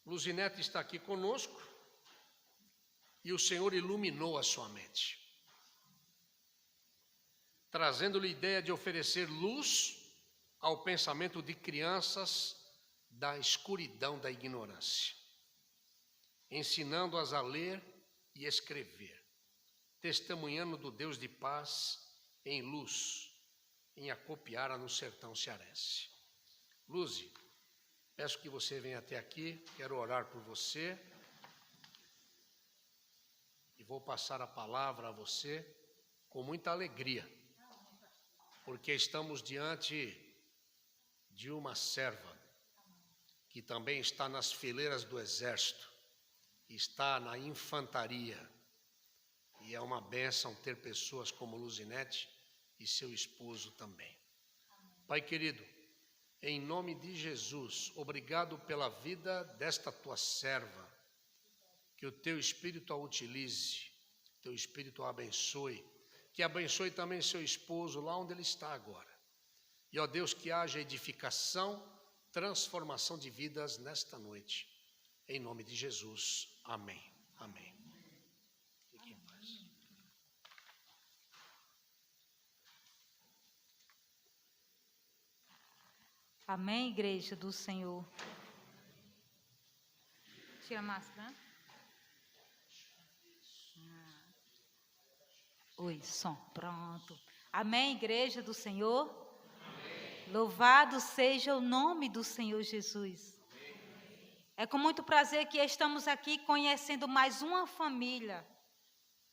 Luzinete está aqui conosco e o Senhor iluminou a sua mente, trazendo-lhe a ideia de oferecer luz ao pensamento de crianças da escuridão da ignorância, ensinando-as a ler e escrever, testemunhando do Deus de paz em luz, em Acopiara, no sertão cearense. Luzi, peço que você venha até aqui, quero orar por você e vou passar a palavra a você com muita alegria, porque estamos diante de uma serva que também está nas fileiras do exército, está na infantaria, e é uma bênção ter pessoas como Luzinete e seu esposo também. Pai querido, em nome de Jesus, obrigado pela vida desta tua serva, que o teu Espírito a utilize, teu Espírito a abençoe, que abençoe também seu esposo lá onde ele está agora. E, ó Deus, que haja edificação, transformação de vidas nesta noite. Em nome de Jesus. Amém. Amém. Fique em paz. Amém, igreja do Senhor. Tira a máscara. Oi, som. Pronto. Amém, igreja do Senhor. Louvado seja o nome do Senhor Jesus. É com muito prazer que estamos aqui conhecendo mais uma família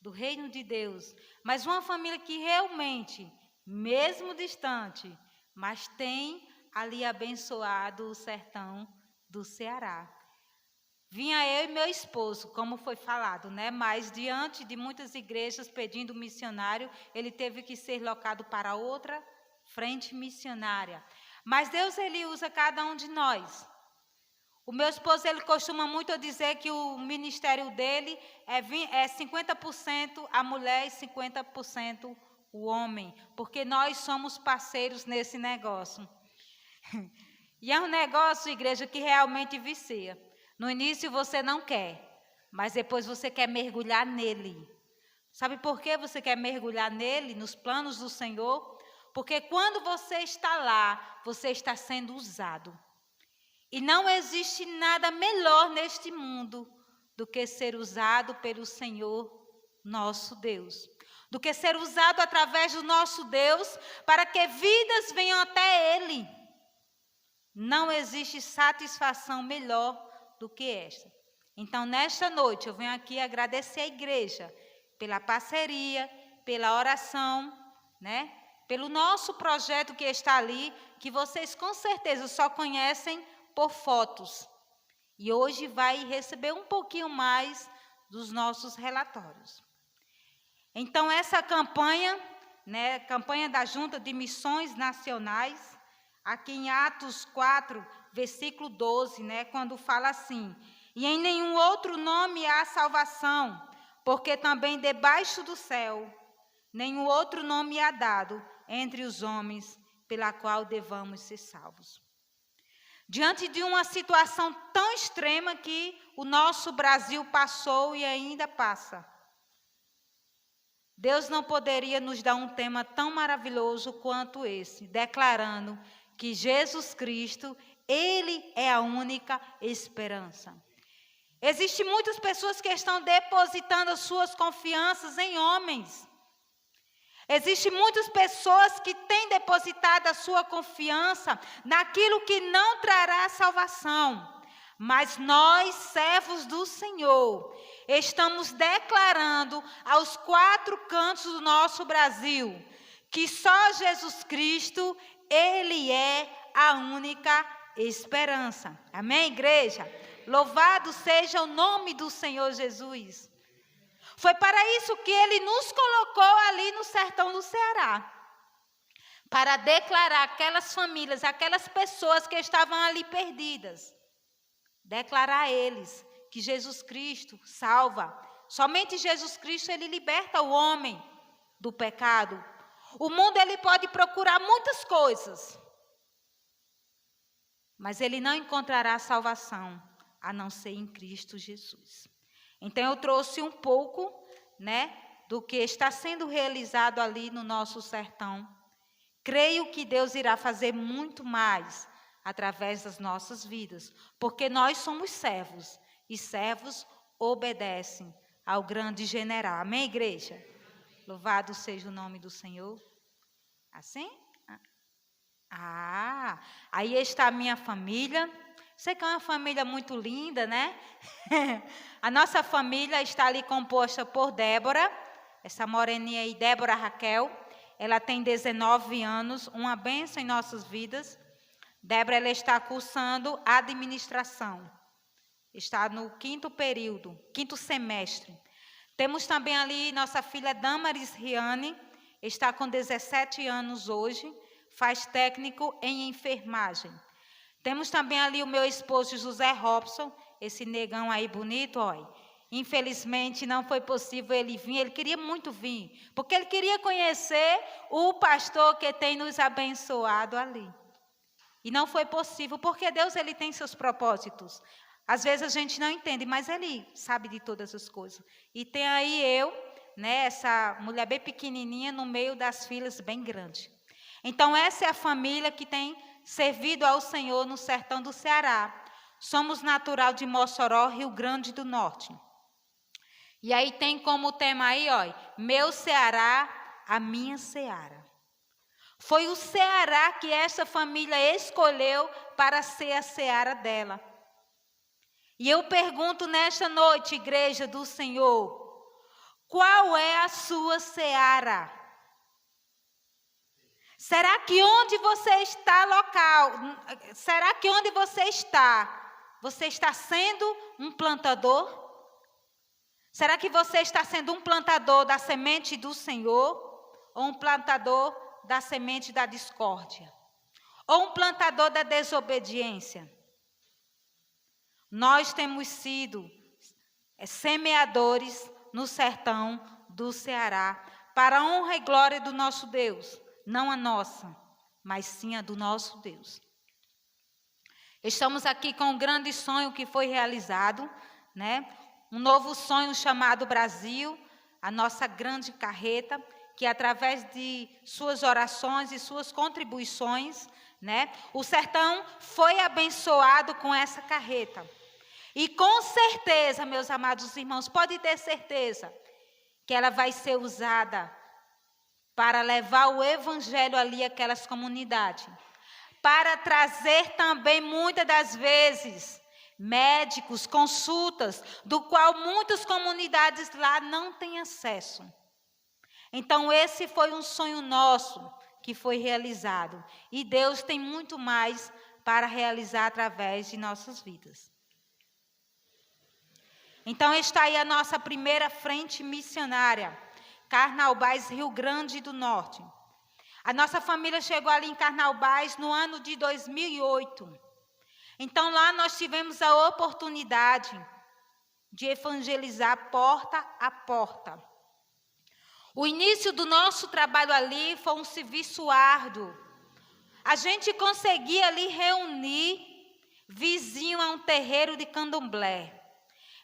do Reino de Deus. Mais uma família que realmente, mesmo distante, mas tem ali abençoado o sertão do Ceará. Vinha eu e meu esposo, como foi falado, né? Mas diante de muitas igrejas pedindo missionário, ele teve que ser locado para outra frente missionária. Mas Deus, ele usa cada um de nós. O meu esposo, ele costuma muito dizer que o ministério dele é 50% a mulher e 50% o homem, porque nós somos parceiros nesse negócio. E é um negócio, igreja, que realmente vicia. No início você não quer, mas depois você quer mergulhar nele. Sabe por que você quer mergulhar nele, nos planos do Senhor? Porque quando você está lá, você está sendo usado. E não existe nada melhor neste mundo do que ser usado pelo Senhor, nosso Deus. Do que ser usado através do nosso Deus para que vidas venham até Ele. Não existe satisfação melhor do que esta. Então, nesta noite, eu venho aqui agradecer à igreja pela parceria, pela oração, né? Pelo nosso projeto que está ali, que vocês com certeza só conhecem por fotos. E hoje vai receber um pouquinho mais dos nossos relatórios. Então, essa campanha, né, campanha da Junta de Missões Nacionais, aqui em Atos 4, versículo 12, né, quando fala assim: e em nenhum outro nome há salvação, porque também debaixo do céu nenhum outro nome há dado entre os homens pela qual devamos ser salvos. Diante de uma situação tão extrema que o nosso Brasil passou e ainda passa, Deus não poderia nos dar um tema tão maravilhoso quanto esse, declarando que Jesus Cristo, Ele é a única esperança. Existem muitas pessoas que estão depositando as suas confianças em homens. Existem muitas pessoas que têm depositado a sua confiança naquilo que não trará salvação. Mas nós, servos do Senhor, estamos declarando aos 4 cantos do nosso Brasil que só Jesus Cristo, Ele é a única esperança. Amém, igreja? Louvado seja o nome do Senhor Jesus. Foi para isso que Ele nos colocou ali no sertão do Ceará. Para declarar aquelas famílias, aquelas pessoas que estavam ali perdidas. Declarar a eles que Jesus Cristo salva. Somente Jesus Cristo, Ele liberta o homem do pecado. O mundo, ele pode procurar muitas coisas, mas ele não encontrará salvação a não ser em Cristo Jesus. Então, eu trouxe um pouco, do que está sendo realizado ali no nosso sertão. Creio que Deus irá fazer muito mais através das nossas vidas, porque nós somos servos, e servos obedecem ao grande general. Amém, igreja? Louvado seja o nome do Senhor. Assim? Aí está a minha família. Sei que é uma família muito linda, né? A nossa família está ali composta por Débora, essa moreninha aí, Débora Raquel. Ela tem 19 anos, uma bênção em nossas vidas. Débora, ela está cursando administração. Está no 5º semestre. Temos também ali nossa filha Damaris Riane, está com 17 anos hoje, faz técnico em enfermagem. Temos também ali o meu esposo José Robson, esse negão aí bonito, olha. Infelizmente não foi possível ele vir, ele queria muito vir, porque ele queria conhecer o pastor que tem nos abençoado ali. E não foi possível, porque Deus ele tem seus propósitos. Às vezes a gente não entende, mas ele sabe de todas as coisas. E tem aí eu, essa mulher bem pequenininha no meio das filas bem grandes. Então essa é a família que tem servido ao Senhor no sertão do Ceará. Somos natural de Mossoró, Rio Grande do Norte. E aí tem como tema aí, meu Ceará, a minha seara. Foi o Ceará que essa família escolheu para ser a seara dela. E eu pergunto nesta noite, igreja do Senhor, qual é a sua seara? Será que onde você está será que onde você está sendo um plantador? Será que você está sendo um plantador da semente do Senhor? Ou um plantador da semente da discórdia? Ou um plantador da desobediência? Nós temos sido semeadores no sertão do Ceará, para a honra e glória do nosso Deus. Não a nossa, mas sim a do nosso Deus. Estamos aqui com um grande sonho que foi realizado, um novo sonho chamado Brasil, a nossa grande carreta, que através de suas orações e suas contribuições, o sertão foi abençoado com essa carreta. E com certeza, meus amados irmãos, pode ter certeza que ela vai ser usada para levar o evangelho ali àquelas comunidades. Para trazer também, muitas das vezes, médicos, consultas, do qual muitas comunidades lá não têm acesso. Então, esse foi um sonho nosso que foi realizado. E Deus tem muito mais para realizar através de nossas vidas. Então, está aí a nossa primeira frente missionária, Carnaubais, Rio Grande do Norte. A nossa família chegou ali em Carnaubais no ano de 2008. Então, lá nós tivemos a oportunidade de evangelizar porta a porta. O início do nosso trabalho ali foi um serviço árduo. A gente conseguia ali reunir vizinho a um terreiro de candomblé.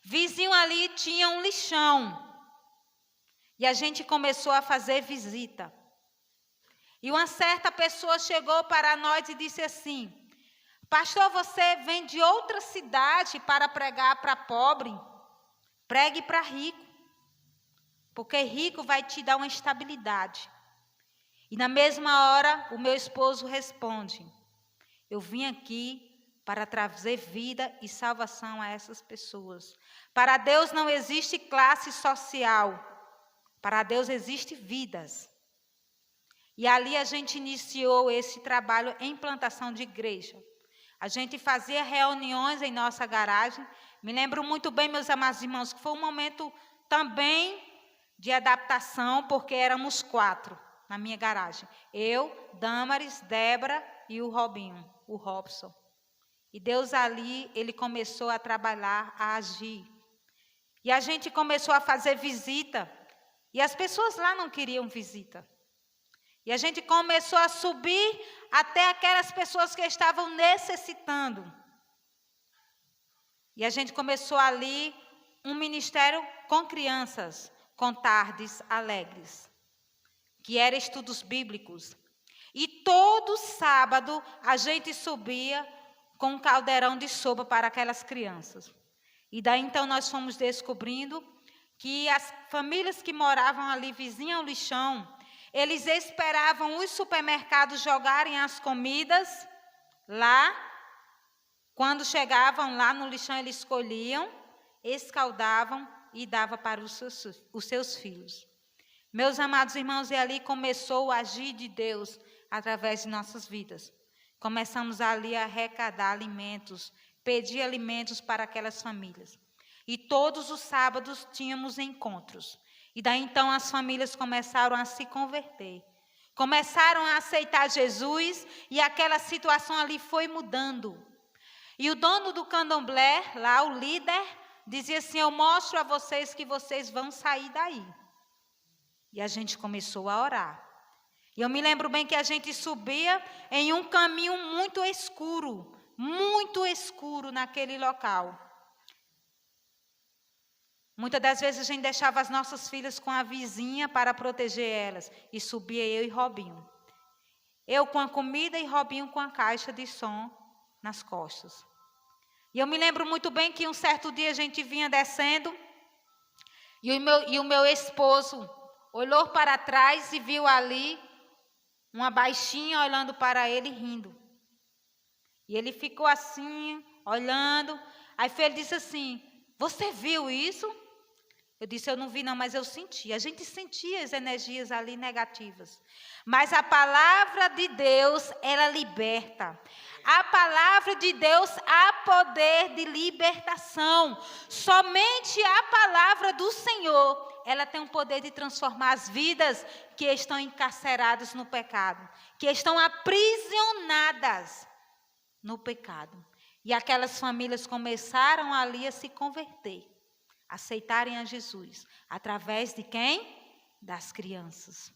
Vizinho ali tinha um lixão. E a gente começou a fazer visita. E uma certa pessoa chegou para nós e disse assim: pastor, você vem de outra cidade para pregar para pobre? Pregue para rico. Porque rico vai te dar uma estabilidade. E na mesma hora, o meu esposo responde: eu vim aqui para trazer vida e salvação a essas pessoas. Para Deus não existe classe social. Para Deus existe vidas. E ali a gente iniciou esse trabalho em plantação de igreja. A gente fazia reuniões em nossa garagem. Me lembro muito bem, meus amados irmãos, que foi um momento também de adaptação, porque éramos 4 na minha garagem. Eu, Damaris, Débora e o Robson. E Deus ali, ele começou a trabalhar, a agir. E a gente começou a fazer visita. E as pessoas lá não queriam visita. E a gente começou a subir até aquelas pessoas que estavam necessitando. E a gente começou ali um ministério com crianças, com tardes alegres, que era estudos bíblicos. E todo sábado a gente subia com um caldeirão de sopa para aquelas crianças. E daí então nós fomos descobrindo que as famílias que moravam ali vizinho ao lixão, eles esperavam os supermercados jogarem as comidas lá. Quando chegavam lá no lixão, eles escolhiam, escaldavam e davam para os seus filhos. Meus amados irmãos, e ali começou o agir de Deus através de nossas vidas. Começamos ali a arrecadar alimentos, pedir alimentos para aquelas famílias. E todos os sábados tínhamos encontros. E daí então as famílias começaram a se converter. Começaram a aceitar Jesus e aquela situação ali foi mudando. E o dono do candomblé, lá o líder, dizia assim: eu mostro a vocês que vocês vão sair daí. E a gente começou a orar. E eu me lembro bem que a gente subia em um caminho muito escuro naquele local. Muitas das vezes a gente deixava as nossas filhas com a vizinha para proteger elas. E subia eu e Robinho. Eu com a comida e Robinho com a caixa de som nas costas. E eu me lembro muito bem que um certo dia a gente vinha descendo e o meu esposo olhou para trás e viu ali uma baixinha olhando para ele rindo. E ele ficou assim, olhando. Aí ele disse assim: você viu isso? Eu disse: eu não vi não, mas eu senti. A gente sentia as energias ali negativas. Mas a palavra de Deus, ela liberta. A palavra de Deus há poder de libertação. Somente a palavra do Senhor, ela tem o poder de transformar as vidas que estão encarceradas no pecado, que estão aprisionadas no pecado. E aquelas famílias começaram ali a se converter, aceitarem a Jesus. Através de quem? Das crianças.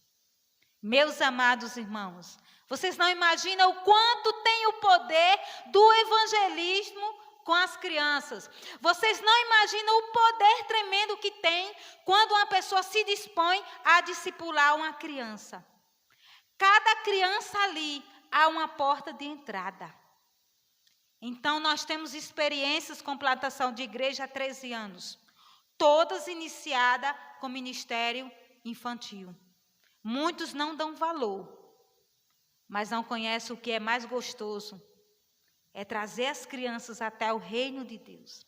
Meus amados irmãos, vocês não imaginam o quanto tem o poder do evangelismo com as crianças. Vocês não imaginam o poder tremendo que tem quando uma pessoa se dispõe a discipular uma criança. Cada criança ali há uma porta de entrada. Então, nós temos experiências com plantação de igreja há 13 anos. Todas iniciadas com ministério infantil. Muitos não dão valor, mas não conhecem o que é mais gostoso. É trazer as crianças até o reino de Deus.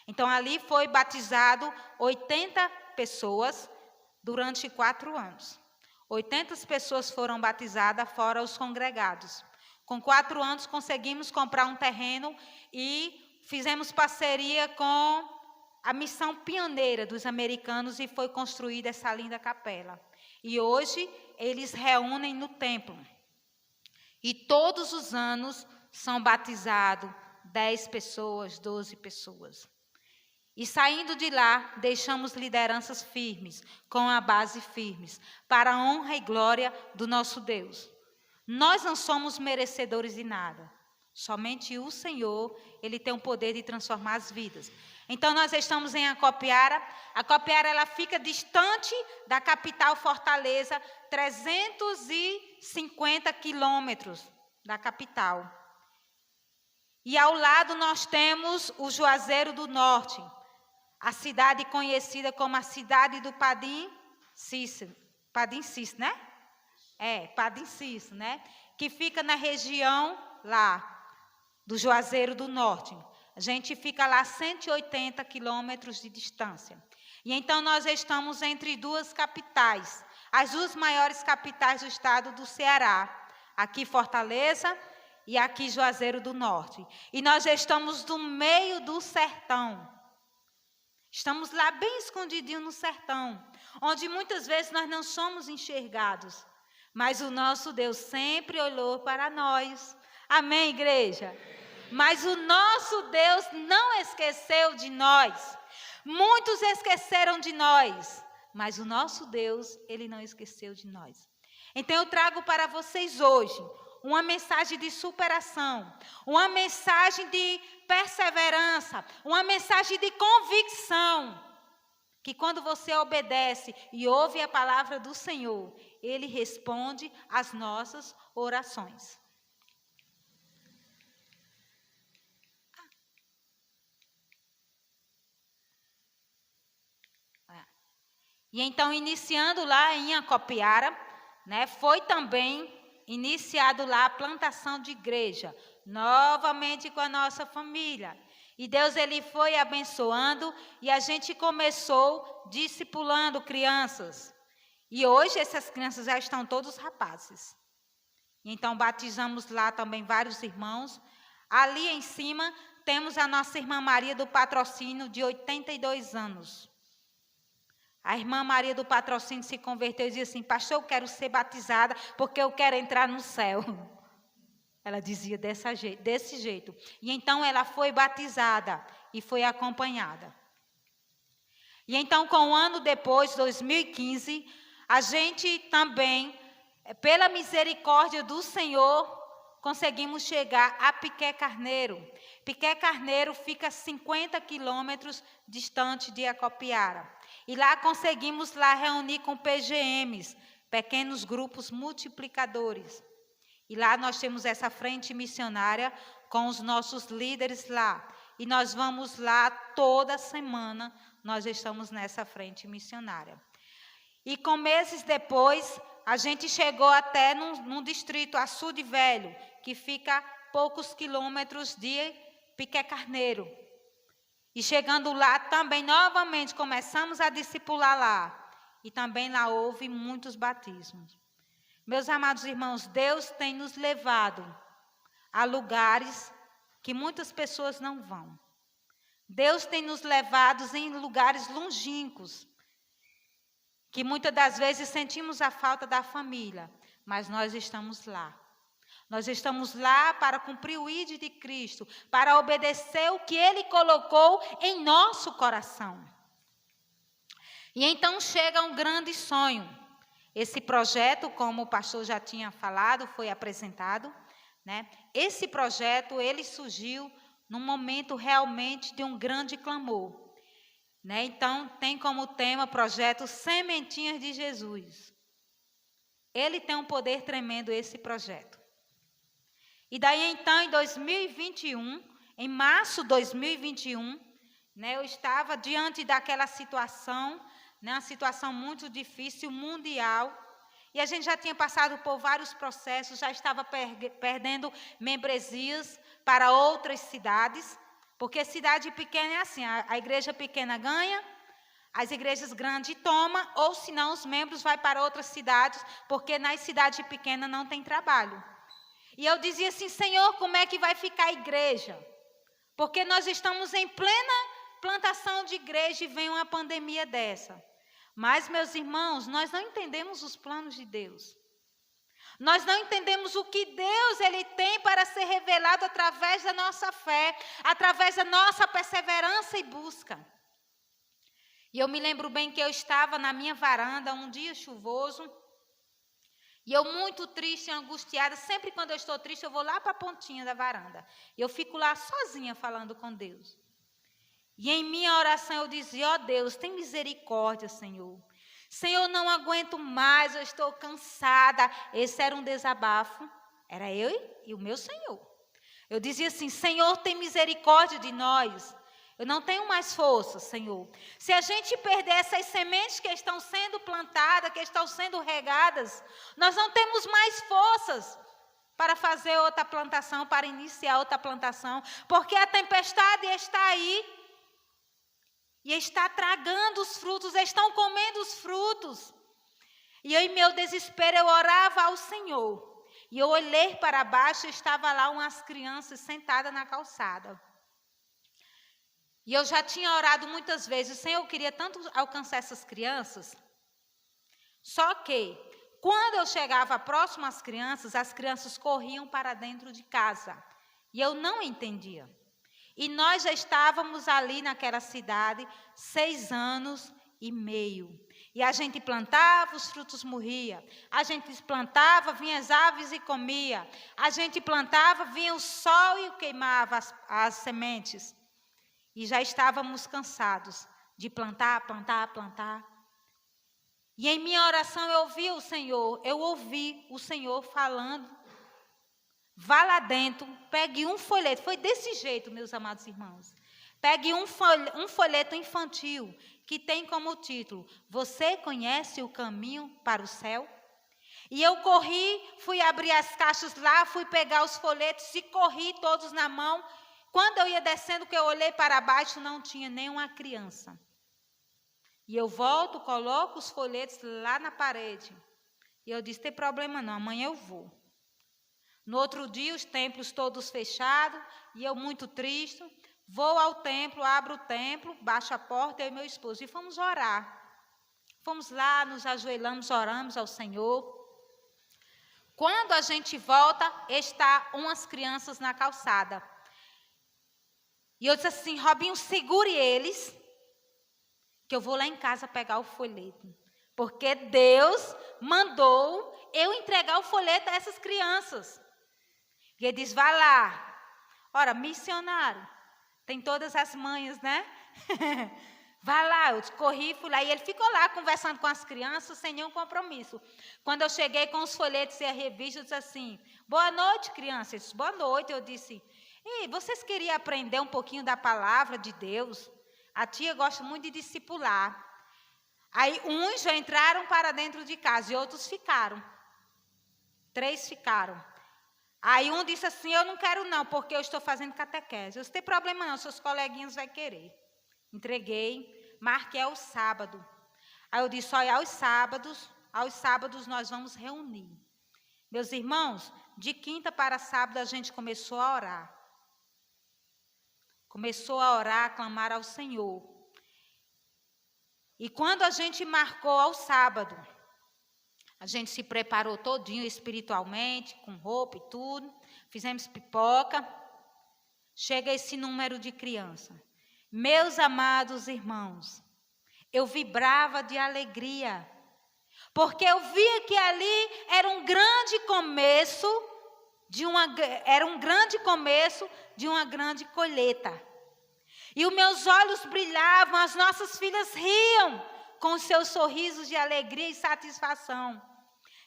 Então, ali foi batizado 80 pessoas durante 4 anos. 80 pessoas foram batizadas, fora os congregados. Com 4 anos, conseguimos comprar um terreno e fizemos parceria com a missão pioneira dos americanos e foi construída essa linda capela. E hoje, eles reúnem no templo. E todos os anos são batizados 10 pessoas, 12 pessoas. E saindo de lá, deixamos lideranças firmes, com a base firmes, para a honra e glória do nosso Deus. Nós não somos merecedores de nada. Somente o Senhor, Ele tem o poder de transformar as vidas. Então, nós estamos em Acopiara. Acopiara, ela fica distante da capital Fortaleza, 350 quilômetros da capital. E ao lado nós temos o Juazeiro do Norte, a cidade conhecida como a cidade do Padim Cícero, né? Padim Cícero, né? Que fica na região lá do Juazeiro do Norte. A gente fica lá a 180 quilômetros de distância. E então nós estamos entre 2 capitais, as 2 maiores capitais do estado do Ceará. Aqui Fortaleza e aqui Juazeiro do Norte. E nós estamos no meio do sertão. Estamos lá bem escondidinho no sertão, onde muitas vezes nós não somos enxergados. Mas o nosso Deus sempre olhou para nós. Amém, igreja? Mas o nosso Deus não esqueceu de nós. Muitos esqueceram de nós, mas o nosso Deus, Ele não esqueceu de nós. Então eu trago para vocês hoje uma mensagem de superação, uma mensagem de perseverança, uma mensagem de convicção, que quando você obedece e ouve a palavra do Senhor, Ele responde às nossas orações. E então, iniciando lá em Acopiara, né, foi também iniciado lá a plantação de igreja, novamente com a nossa família. E Deus, Ele foi abençoando e a gente começou discipulando crianças. E hoje essas crianças já estão todos rapazes. Então, batizamos lá também vários irmãos. Ali em cima, temos a nossa irmã Maria do Patrocínio, de 82 anos. A irmã Maria do Patrocínio se converteu e disse assim: pastor, eu quero ser batizada porque eu quero entrar no céu. Ela dizia desse jeito. E então ela foi batizada e foi acompanhada. E então, com um ano depois, 2015, a gente também, pela misericórdia do Senhor, conseguimos chegar a Piqué Carneiro. Piqué Carneiro fica 50 quilômetros distante de Acopiara. E lá conseguimos reunir com PGMs, pequenos grupos multiplicadores. E lá nós temos essa frente missionária com os nossos líderes lá. E nós vamos lá toda semana, nós estamos nessa frente missionária. E com meses depois, a gente chegou até num distrito, Açude Velho, que fica a poucos quilômetros de Piqué Carneiro. E chegando lá também, novamente, começamos a discipular lá. E também lá houve muitos batismos. Meus amados irmãos, Deus tem nos levado a lugares que muitas pessoas não vão. Deus tem nos levado em lugares longínquos, que muitas das vezes sentimos a falta da família, mas nós estamos lá. Nós estamos lá para cumprir o ID de Cristo, para obedecer o que Ele colocou em nosso coração. E então chega um grande sonho. Esse projeto, como o pastor já tinha falado, foi apresentado, né? Esse projeto, ele surgiu num momento realmente de um grande clamor, né? Então, tem como tema projeto Sementinhas de Jesus. Ele tem um poder tremendo, esse projeto. E daí, então, em 2021, em março de 2021, né, eu estava diante daquela situação, né, uma situação muito difícil, mundial, e a gente já tinha passado por vários processos, já estava perdendo membresias para outras cidades, porque cidade pequena é assim, a igreja pequena ganha, as igrejas grandes tomam, ou senão os membros vão para outras cidades, porque nas cidades pequenas não tem trabalho. E eu dizia assim: Senhor, como é que vai ficar a igreja? Porque nós estamos em plena plantação de igreja e vem uma pandemia dessa. Mas, meus irmãos, nós não entendemos os planos de Deus. Nós não entendemos o que Deus ele tem para ser revelado através da nossa fé, através da nossa perseverança e busca. E eu me lembro bem que eu estava na minha varanda um dia chuvoso, e eu muito triste, angustiada. Sempre quando eu estou triste, eu vou lá para a pontinha da varanda. E eu fico lá sozinha falando com Deus. E em minha oração eu dizia: ó Deus, tem misericórdia, Senhor. Senhor, não aguento mais, eu estou cansada. Esse era um desabafo. Era eu e o meu Senhor. Eu dizia assim: Senhor, tem misericórdia de nós. Eu não tenho mais força, Senhor. Se a gente perder essas sementes que estão sendo plantadas, que estão sendo regadas, nós não temos mais forças para fazer outra plantação, para iniciar outra plantação, porque a tempestade está aí e está tragando os frutos, estão comendo os frutos. E eu, em meu desespero, eu orava ao Senhor. E eu olhei para baixo e estava lá umas crianças sentadas na calçada. E eu já tinha orado muitas vezes: Senhor, eu queria tanto alcançar essas crianças. Só que, quando eu chegava próximo às crianças, as crianças corriam para dentro de casa. E eu não entendia. E nós já estávamos ali naquela cidade 6 anos e meio. E a gente plantava, os frutos morriam. A gente plantava, vinham as aves e comia. A gente plantava, vinha o sol e queimava as sementes. E já estávamos cansados de plantar. E em minha oração eu ouvi o Senhor falando. Vá lá dentro, pegue um folheto. Foi desse jeito, meus amados irmãos. Pegue um folheto infantil que tem como título: Você conhece o caminho para o céu? E eu corri, fui abrir as caixas lá, fui pegar os folhetos e corri todos na mão. Quando eu ia descendo, que eu olhei para baixo, não tinha nenhuma criança. E eu volto, coloco os folhetos lá na parede. E eu disse: tem problema não, amanhã eu vou. No outro dia, os templos todos fechados, e eu muito triste. Vou ao templo, abro o templo, baixo a porta, eu e meu esposo, e fomos orar. Fomos lá, nos ajoelhamos, oramos ao Senhor. Quando a gente volta, está umas crianças na calçada. E eu disse assim: Robinho, segure eles, que eu vou lá em casa pegar o folheto. Porque Deus mandou eu entregar o folheto a essas crianças. E ele diz: vá lá. Ora, missionário. Tem todas as manhas, né? Vai lá, eu corri, fui lá. E ele ficou lá conversando com as crianças sem nenhum compromisso. Quando eu cheguei com os folhetos e a revista, eu disse assim: boa noite, crianças. Disse, boa noite. Eu disse: e vocês queriam aprender um pouquinho da palavra de Deus? A tia gosta muito de discipular. Aí uns já entraram para dentro de casa e outros ficaram. 3 ficaram. Aí um disse assim: eu não quero não, porque eu estou fazendo catequese. Eu disse: tem problema não, seus coleguinhas vão querer. Entreguei, marquei ao sábado. Aí eu disse: olha, aos sábados nós vamos reunir. Meus irmãos, de quinta para sábado a gente começou a orar. Começou a orar, a clamar ao Senhor. E quando a gente marcou ao sábado, a gente se preparou todinho espiritualmente, com roupa e tudo. Fizemos pipoca. Chega esse número de criança. Meus amados irmãos, eu vibrava de alegria. Porque eu via que ali era um grande começo de uma grande colheita. E os meus olhos brilhavam, as nossas filhas riam com os seus sorrisos de alegria e satisfação.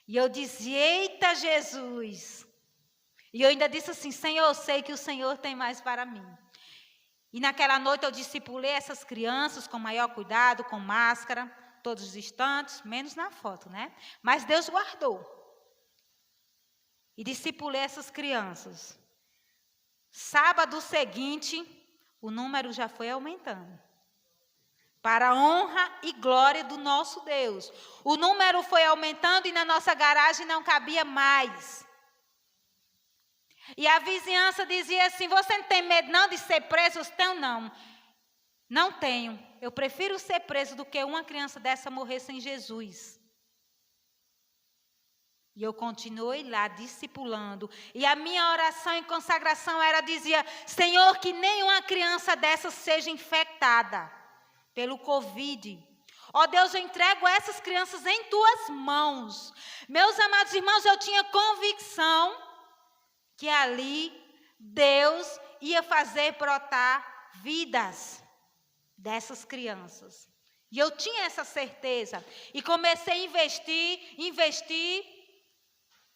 E eu dizia: eita Jesus! E eu ainda disse assim: Senhor, eu sei que o Senhor tem mais para mim. E naquela noite eu discipulei essas crianças com maior cuidado, com máscara, todos os instantes, menos na foto, né? Mas Deus guardou. E discipulei essas crianças. Sábado seguinte, o número já foi aumentando. Para a honra e glória do nosso Deus. O número foi aumentando e na nossa garagem não cabia mais. E a vizinhança dizia assim: você não tem medo não de ser preso? Eu tenho não. Não tenho. Eu prefiro ser preso do que uma criança dessa morrer sem Jesus. E eu continuei lá discipulando. E a minha oração em consagração dizia: Senhor, que nenhuma criança dessa seja infectada pelo Covid. Ó Deus, eu entrego essas crianças em tuas mãos. Meus amados irmãos, eu tinha convicção que ali Deus ia fazer brotar vidas dessas crianças. E eu tinha essa certeza. E comecei a investir.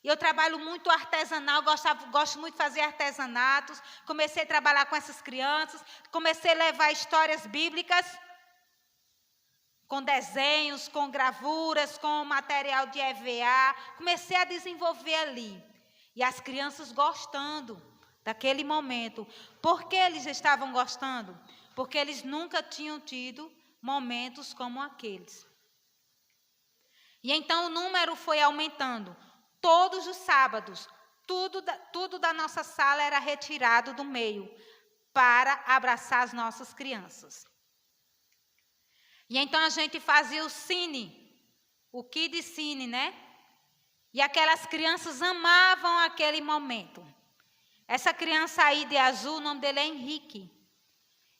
E eu trabalho muito artesanal, gosto muito de fazer artesanatos. Comecei a trabalhar com essas crianças. Comecei a levar histórias bíblicas, com desenhos, com gravuras, com material de EVA. Comecei a desenvolver ali. E as crianças gostando daquele momento. Por que eles estavam gostando? Porque eles nunca tinham tido momentos como aqueles. E então o número foi aumentando. Todos os sábados, tudo da nossa sala era retirado do meio para abraçar as nossas crianças. E então a gente fazia o cine, o Kids Cine, né? E aquelas crianças amavam aquele momento. Essa criança aí de azul, o nome dele é Henrique.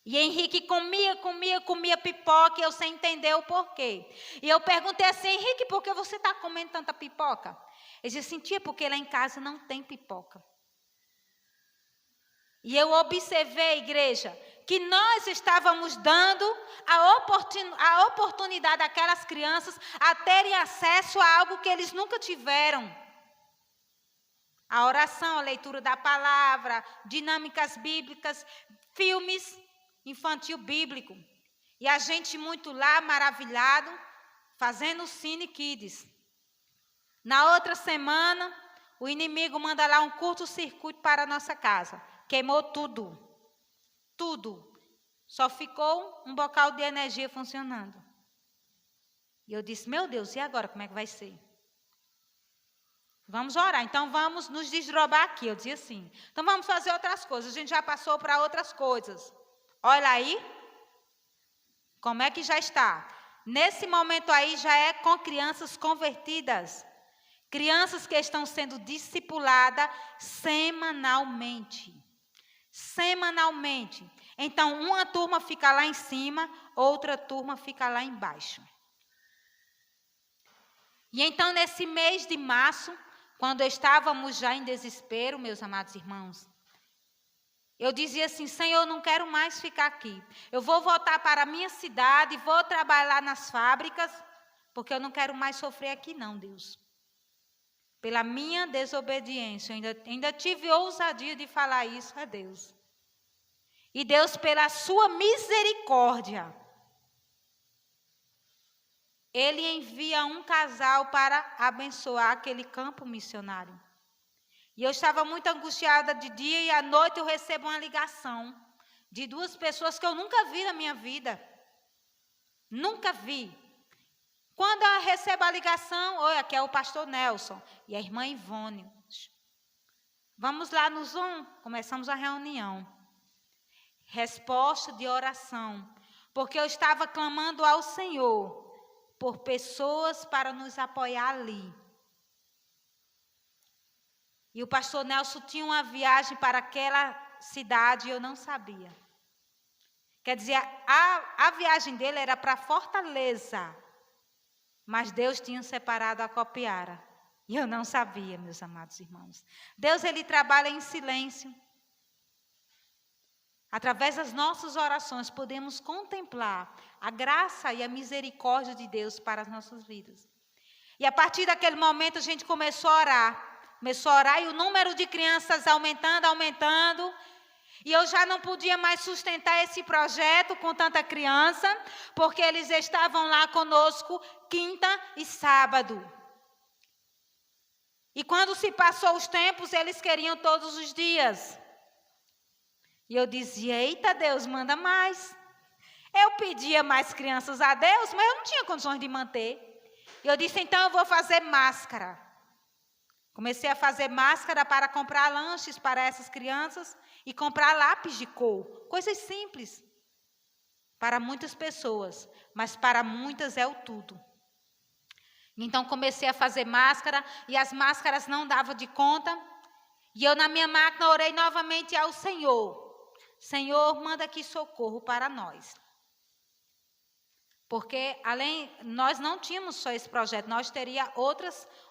E Henrique comia pipoca e eu sem entender o porquê. E eu perguntei assim, Henrique, por que você está comendo tanta pipoca? Ele disse assim, tia, porque lá em casa não tem pipoca. E eu observei, igreja, que nós estávamos dando a oportunidade àquelas crianças a terem acesso a algo que eles nunca tiveram. A oração, a leitura da palavra, dinâmicas bíblicas, filmes infantil bíblico. E a gente muito lá, maravilhado, fazendo Cine Kids. Na outra semana, o inimigo manda lá um curto-circuito para a nossa casa. Queimou tudo. Tudo. Só ficou um bocal de energia funcionando. E eu disse, meu Deus, e agora como é que vai ser? Vamos orar, então vamos nos desdobrar aqui. Eu dizia assim, então vamos fazer outras coisas. A gente já passou para outras coisas. Olha aí, como é que já está? Nesse momento aí já é com crianças convertidas. Crianças que estão sendo discipuladas semanalmente. Semanalmente. Então, uma turma fica lá em cima, outra turma fica lá embaixo. E então, nesse mês de março, quando estávamos já em desespero, meus amados irmãos, eu dizia assim, Senhor, eu não quero mais ficar aqui. Eu vou voltar para a minha cidade, vou trabalhar nas fábricas, porque eu não quero mais sofrer aqui não, Deus. Pela minha desobediência, eu ainda tive ousadia de falar isso a Deus. E Deus, pela sua misericórdia, Ele envia um casal para abençoar aquele campo missionário. E eu estava muito angustiada de dia e à noite eu recebo uma ligação de duas pessoas que eu nunca vi na minha vida. Nunca vi. Quando eu recebo a ligação, olha, aqui é o pastor Nelson e a irmã Ivone. Vamos lá no Zoom, começamos a reunião. Resposta de oração, porque eu estava clamando ao Senhor por pessoas para nos apoiar ali. E o pastor Nelson tinha uma viagem para aquela cidade e eu não sabia. Quer dizer, a viagem dele era para Fortaleza, mas Deus tinha separado a Copiara. E eu não sabia, meus amados irmãos. Deus, Ele trabalha em silêncio. Através das nossas orações, podemos contemplar a graça e a misericórdia de Deus para as nossas vidas. E a partir daquele momento, a gente começou a orar. Começou a orar e o número de crianças aumentando. E eu já não podia mais sustentar esse projeto com tanta criança, porque eles estavam lá conosco quinta e sábado. E quando se passou os tempos, eles queriam todos os dias. E eu dizia, eita Deus, manda mais. Eu pedia mais crianças a Deus, mas eu não tinha condições de manter. E eu disse, então eu vou fazer máscara. Comecei a fazer máscara para comprar lanches para essas crianças e comprar lápis de cor. Coisas simples para muitas pessoas, mas para muitas é o tudo. Então comecei a fazer máscara e as máscaras não davam de conta. E eu na minha máquina orei novamente ao Senhor. Senhor, manda aqui socorro para nós. Porque nós não tínhamos só esse projeto, nós teríamos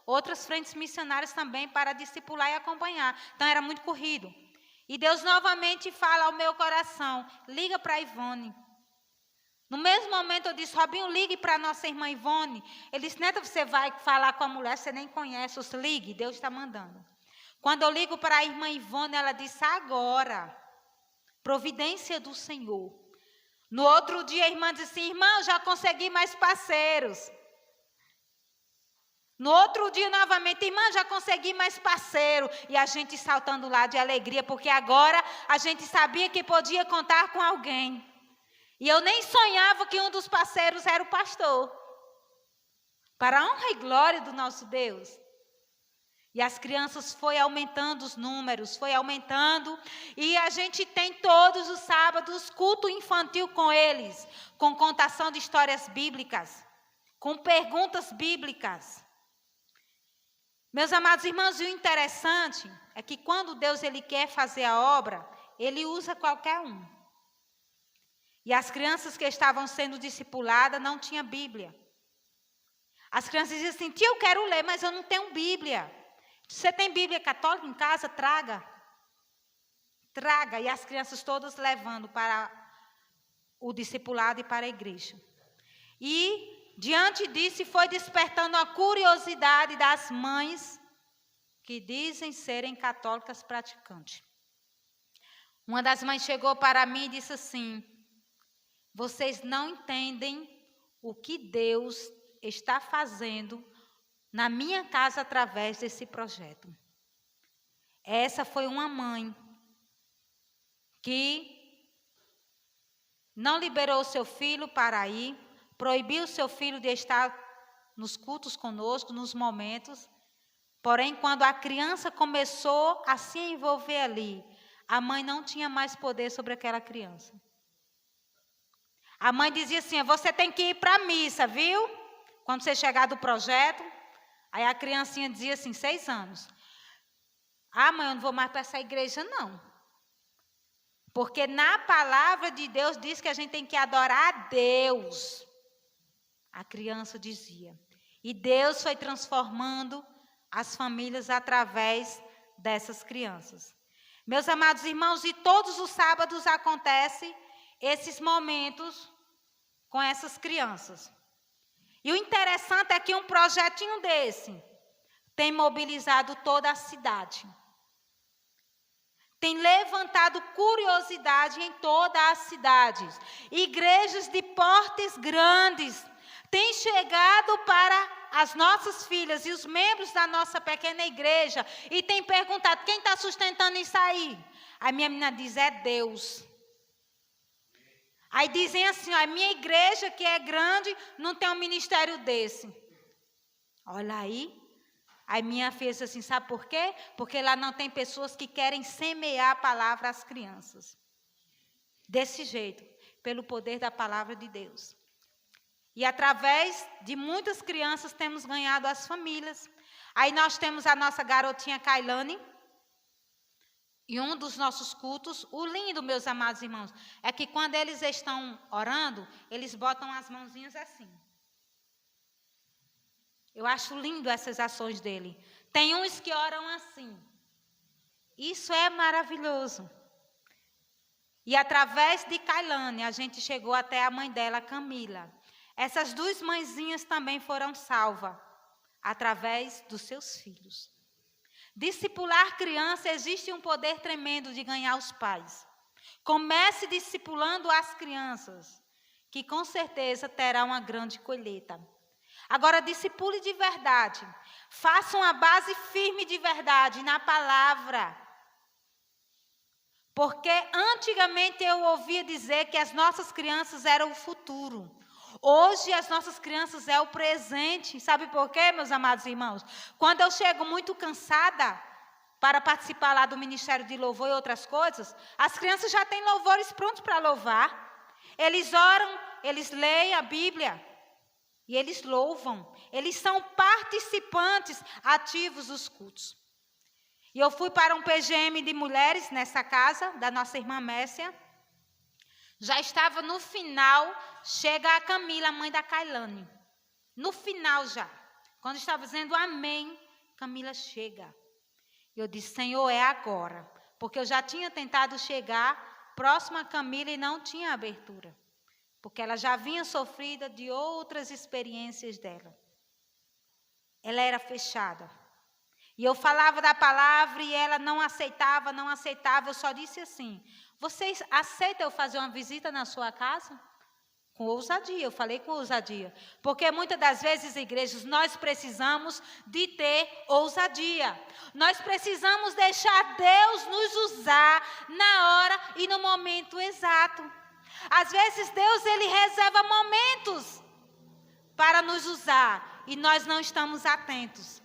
outras frentes missionárias também para discipular e acompanhar. Então era muito corrido. E Deus novamente fala ao meu coração, liga para a Ivone. No mesmo momento eu disse, Robinho, ligue para a nossa irmã Ivone. Ele disse, Neta, você vai falar com a mulher, você nem conhece, eu disse, ligue, Deus está mandando. Quando eu ligo para a irmã Ivone, ela disse, agora, providência do Senhor. No outro dia a irmã disse assim, irmã, já consegui mais parceiros. No outro dia novamente, irmã, já consegui mais parceiro. E a gente saltando lá de alegria, porque agora a gente sabia que podia contar com alguém. E eu nem sonhava que um dos parceiros era o pastor. Para a honra e glória do nosso Deus. E as crianças foi aumentando os números, foi aumentando. E a gente tem todos os sábados culto infantil com eles. Com contação de histórias bíblicas. Com perguntas bíblicas. Meus amados irmãos, e o interessante é que quando Deus ele quer fazer a obra, Ele usa qualquer um. E as crianças que estavam sendo discipuladas não tinham Bíblia. As crianças diziam assim: tia, eu quero ler, mas eu não tenho Bíblia. Você tem Bíblia católica em casa? Traga. Traga. E as crianças todas levando para o discipulado e para a igreja. E, diante disso, foi despertando a curiosidade das mães que dizem serem católicas praticantes. Uma das mães chegou para mim e disse assim: vocês não entendem o que Deus está fazendo na minha casa através desse projeto. Essa foi uma mãe que não liberou seu filho para ir, proibiu seu filho de estar nos cultos conosco, nos momentos. Porém, quando a criança começou a se envolver ali, a mãe não tinha mais poder sobre aquela criança. A mãe dizia assim: você tem que ir para a missa, viu? Quando você chegar do projeto. Aí a criancinha dizia assim, 6 anos. Ah, mãe, eu não vou mais para essa igreja, não. Porque na palavra de Deus diz que a gente tem que adorar a Deus. A criança dizia. E Deus foi transformando as famílias através dessas crianças. Meus amados irmãos, e todos os sábados acontecem esses momentos com essas crianças. E o interessante é que um projetinho desse tem mobilizado toda a cidade. Tem levantado curiosidade em toda a cidade. Igrejas de portes grandes têm chegado para as nossas filhas e os membros da nossa pequena igreja e têm perguntado: quem está sustentando isso aí? A minha menina diz: é Deus. Aí dizem assim: a minha igreja, que é grande, não tem um ministério desse. Olha aí. Aí minha filha disse assim: sabe por quê? Porque lá não tem pessoas que querem semear a palavra às crianças. Desse jeito, pelo poder da palavra de Deus. E através de muitas crianças temos ganhado as famílias. Aí nós temos a nossa garotinha Kailane. E um dos nossos cultos, o lindo, meus amados irmãos, é que quando eles estão orando, eles botam as mãozinhas assim. Eu acho lindo essas ações dele. Tem uns que oram assim. Isso é maravilhoso. E através de Kailane, a gente chegou até a mãe dela, Camila. Essas 2 mãezinhas também foram salvas através dos seus filhos. Discipular criança, existe um poder tremendo de ganhar os pais. Comece discipulando as crianças, que com certeza terá uma grande colheita. Agora, discipule de verdade. Faça uma base firme de verdade na palavra. Porque antigamente eu ouvia dizer que as nossas crianças eram o futuro. Hoje as nossas crianças é o presente. Sabe por quê, meus amados irmãos? Quando eu chego muito cansada para participar lá do Ministério de Louvor e outras coisas, as crianças já têm louvores prontos para louvar. Eles oram, eles leem a Bíblia e eles louvam. Eles são participantes ativos dos cultos. E eu fui para um PGM de mulheres nessa casa da nossa irmã Mércia. Já estava no final, chega a Camila, mãe da Kailane. No final já. Quando estava dizendo amém, Camila chega. Eu disse: Senhor, é agora. Porque eu já tinha tentado chegar próximo a Camila e não tinha abertura. Porque ela já vinha sofrida de outras experiências dela. Ela era fechada. E eu falava da palavra e ela não aceitava. Eu só disse assim: vocês aceitam eu fazer uma visita na sua casa? Com ousadia, eu falei com ousadia. Porque muitas das vezes, igrejas, nós precisamos de ter ousadia. Nós precisamos deixar Deus nos usar na hora e no momento exato. Às vezes Deus, Ele reserva momentos para nos usar e nós não estamos atentos.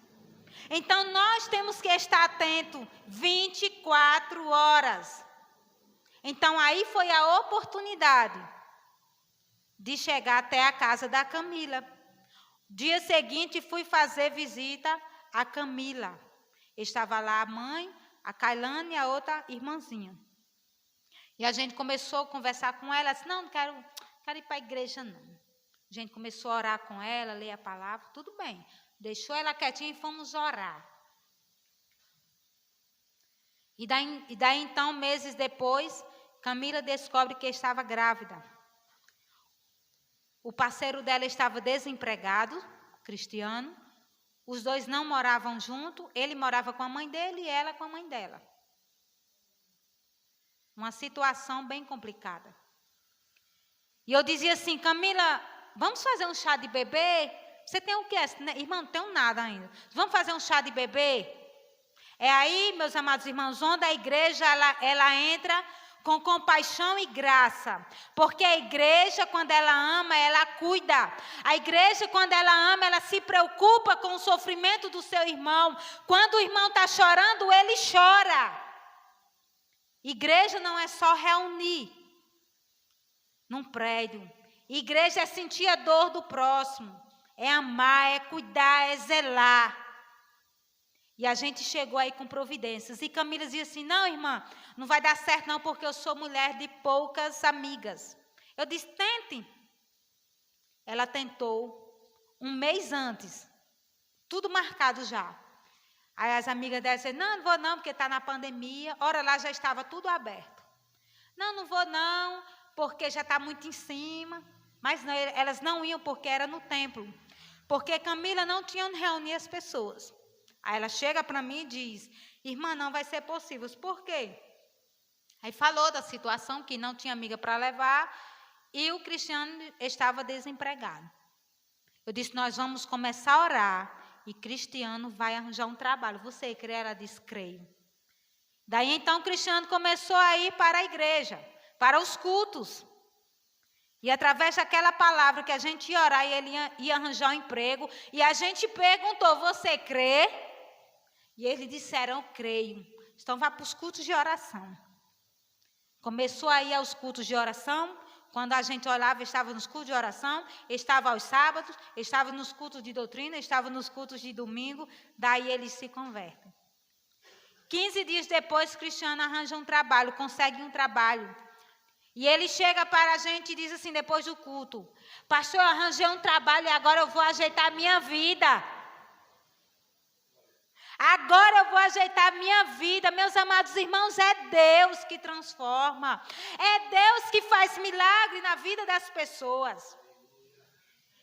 Então nós temos que estar atentos 24 horas. Então aí foi a oportunidade de chegar até a casa da Camila. Dia seguinte fui fazer visita a Camila. Estava lá a mãe, a Kailane e a outra irmãzinha. E a gente começou a conversar com ela, disse, não quero ir para a igreja, não. A gente começou a orar com ela, ler a palavra, tudo bem. Deixou ela quietinha e fomos orar. E daí então, meses depois, Camila descobre que estava grávida. O parceiro dela estava desempregado, Cristiano. Os dois não moravam junto, ele morava com a mãe dele e ela com a mãe dela. Uma situação bem complicada. E eu dizia assim, Camila, vamos fazer um chá de bebê? Você tem o quê? Irmã, não tenho nada ainda. Vamos fazer um chá de bebê? É aí, meus amados irmãos, onde a igreja ela entra com compaixão e graça. Porque a igreja, quando ela ama, ela cuida. A igreja, quando ela ama, ela se preocupa com o sofrimento do seu irmão. Quando o irmão está chorando, ele chora. Igreja não é só reunir num prédio. Igreja é sentir a dor do próximo. É amar, é cuidar, é zelar. E a gente chegou aí com providências. E Camila dizia assim, não, irmã, não vai dar certo não, porque eu sou mulher de poucas amigas. Eu disse, tente. Ela tentou, um mês antes, tudo marcado já. Aí as amigas dela disseram, não vou não, porque está na pandemia. Ora, lá já estava tudo aberto. Não vou não, porque já está muito em cima. Mas não, elas não iam porque era no templo. Porque Camila não tinha onde reunir as pessoas. Aí ela chega para mim e diz, irmã, não vai ser possível. Por quê? Aí falou da situação que não tinha amiga para levar e o Cristiano estava desempregado. Eu disse, nós vamos começar a orar e Cristiano vai arranjar um trabalho. Você crê? Ela disse, creio. Daí então Cristiano começou a ir para a igreja, para os cultos. E através daquela palavra que a gente ia orar e ele ia arranjar um emprego. E a gente perguntou, você crê? E eles disseram, eu creio. Então vá para os cultos de oração. Começou a ir aos cultos de oração. Quando a gente olhava, estava nos cultos de oração. Estava aos sábados, estava nos cultos de doutrina, estava nos cultos de domingo. Daí eles se convertem. 15 dias depois, Cristiano arranja um trabalho, consegue um trabalho. E ele chega para a gente e diz assim, depois do culto, pastor, eu arranjei um trabalho e agora eu vou ajeitar a minha vida. Agora eu vou ajeitar a minha vida. Meus amados irmãos, é Deus que transforma. É Deus que faz milagre na vida das pessoas.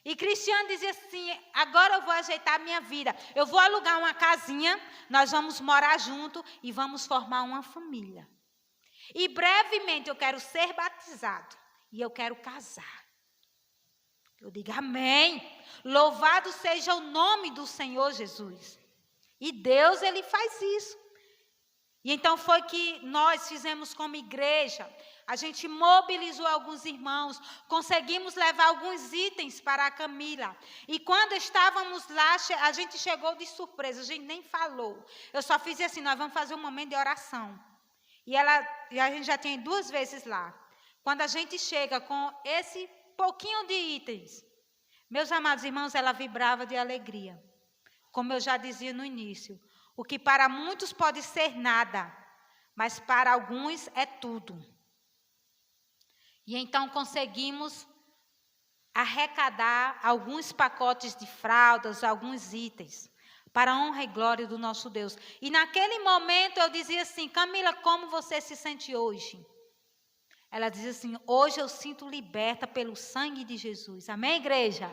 E Cristiano dizia assim, agora eu vou ajeitar a minha vida. Eu vou alugar uma casinha, nós vamos morar junto e vamos formar uma família. E brevemente eu quero ser batizado e eu quero casar. Eu digo amém. Louvado seja o nome do Senhor Jesus. E Deus, Ele faz isso. E então foi que nós fizemos como igreja. A gente mobilizou alguns irmãos. Conseguimos levar alguns itens para a Camila. E quando estávamos lá, a gente chegou de surpresa. A gente nem falou. Eu só fiz assim, nós vamos fazer um momento de oração. E a gente já tem 2 vezes lá. Quando a gente chega com esse pouquinho de itens, meus amados irmãos, ela vibrava de alegria. Como eu já dizia no início, o que para muitos pode ser nada, mas para alguns é tudo. E então conseguimos arrecadar alguns pacotes de fraldas, alguns itens, para a honra e glória do nosso Deus. E naquele momento eu dizia assim, Camila, como você se sente hoje? Ela dizia assim, hoje eu sinto liberta pelo sangue de Jesus. Amém, igreja?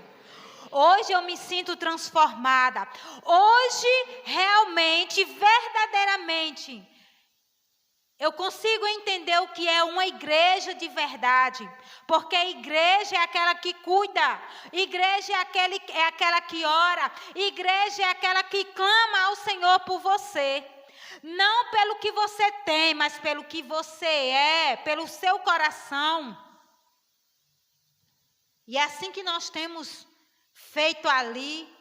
Hoje eu me sinto transformada. Hoje, realmente, verdadeiramente, eu consigo entender o que é uma igreja de verdade. Porque a igreja é aquela que cuida. Igreja é aquela que ora. Igreja é aquela que clama ao Senhor por você. Não pelo que você tem, mas pelo que você é, pelo seu coração. E é assim que nós temos feito ali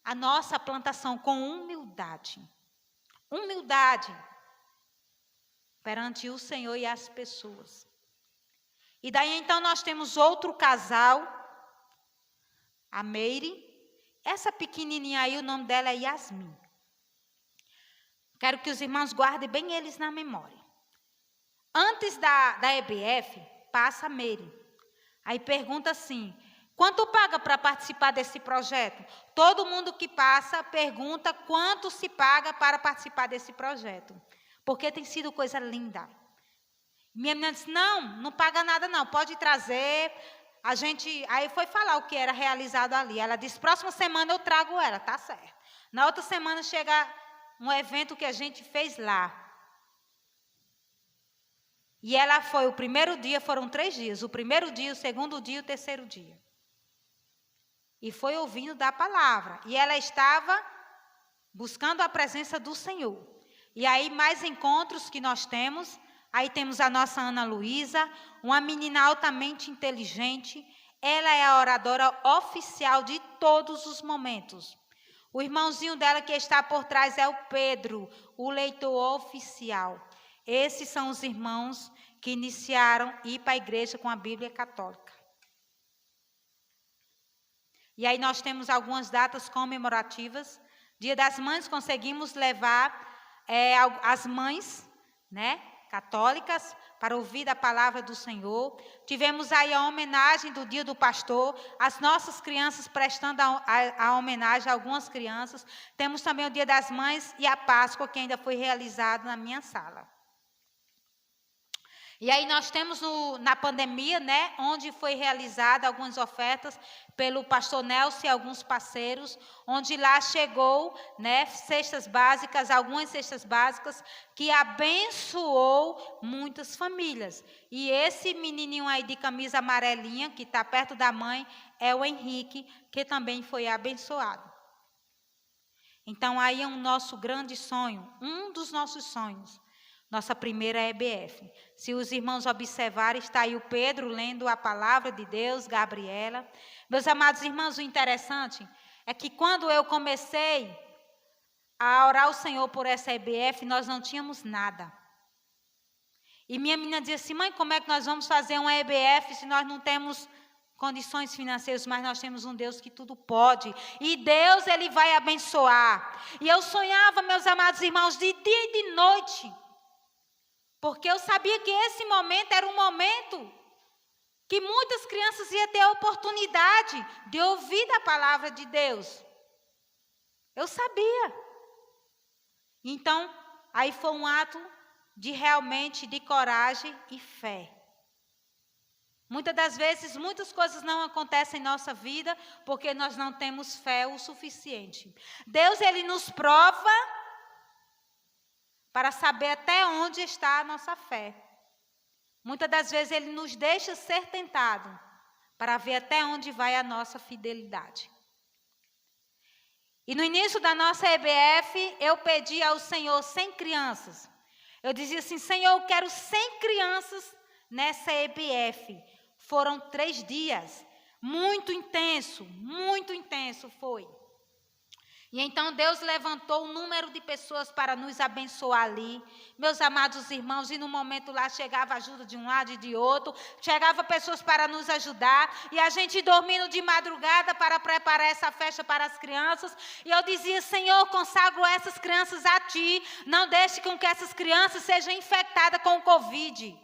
a nossa plantação, com humildade. Humildade perante o Senhor e as pessoas. E daí então nós temos outro casal, a Meire. Essa pequenininha aí, o nome dela é Yasmin. Quero que os irmãos guardem bem eles na memória. Antes da EBF, passa a Meire. Aí pergunta assim, quanto paga para participar desse projeto? Todo mundo que passa pergunta quanto se paga para participar desse projeto. Porque tem sido coisa linda. Minha menina disse, não paga nada não, pode trazer. Aí foi falar o que era realizado ali. Ela disse, próxima semana eu trago ela, tá certo. Na outra semana chega um evento que a gente fez lá. E ela foi, o primeiro dia, foram 3 dias. O primeiro dia, o segundo dia e o terceiro dia. E foi ouvindo da palavra. E ela estava buscando a presença do Senhor. E aí, mais encontros que nós temos. Aí temos a nossa Ana Luísa, uma menina altamente inteligente. Ela é a oradora oficial de todos os momentos. O irmãozinho dela que está por trás é o Pedro, o leitor oficial. Esses são os irmãos que iniciaram ir para a igreja com a Bíblia católica. E aí nós temos algumas datas comemorativas. Dia das Mães, conseguimos levar as mães, né, católicas para ouvir a palavra do Senhor. Tivemos aí a homenagem do Dia do Pastor, as nossas crianças prestando a homenagem a algumas crianças. Temos também o Dia das Mães e a Páscoa, que ainda foi realizado na minha sala. E aí nós temos na pandemia, né, onde foi realizada algumas ofertas pelo pastor Nelson e alguns parceiros, onde lá chegou, né, cestas básicas, algumas cestas básicas, que abençoou muitas famílias. E esse menininho aí de camisa amarelinha, que está perto da mãe, é o Henrique, que também foi abençoado. Então aí é um nosso grande sonho, um dos nossos sonhos. Nossa primeira EBF. Se os irmãos observarem, está aí o Pedro lendo a palavra de Deus, Gabriela. Meus amados irmãos, o interessante é que quando eu comecei a orar ao Senhor por essa EBF, nós não tínhamos nada. E minha menina dizia assim, mãe, como é que nós vamos fazer uma EBF se nós não temos condições financeiras, mas nós temos um Deus que tudo pode. E Deus, Ele vai abençoar. E eu sonhava, meus amados irmãos, de dia e de noite. Porque eu sabia que esse momento era um momento que muitas crianças iam ter a oportunidade de ouvir a palavra de Deus. Eu sabia. Então, aí foi um ato de realmente de coragem e fé. Muitas das vezes, muitas coisas não acontecem em nossa vida porque nós não temos fé o suficiente. Deus, Ele nos prova para saber até onde está a nossa fé. Muitas das vezes Ele nos deixa ser tentado para ver até onde vai a nossa fidelidade. E no início da nossa EBF, eu pedi ao Senhor 100 crianças. Eu dizia assim, Senhor, eu quero 100 crianças nessa EBF. Foram 3 dias, muito intenso foi. E então Deus levantou um número de pessoas para nos abençoar ali. Meus amados irmãos, e no momento lá chegava ajuda de um lado e de outro. Chegava pessoas para nos ajudar. E a gente dormindo de madrugada para preparar essa festa para as crianças. E eu dizia, Senhor, consagro essas crianças a Ti. Não deixe com que essas crianças sejam infectadas com o Covid.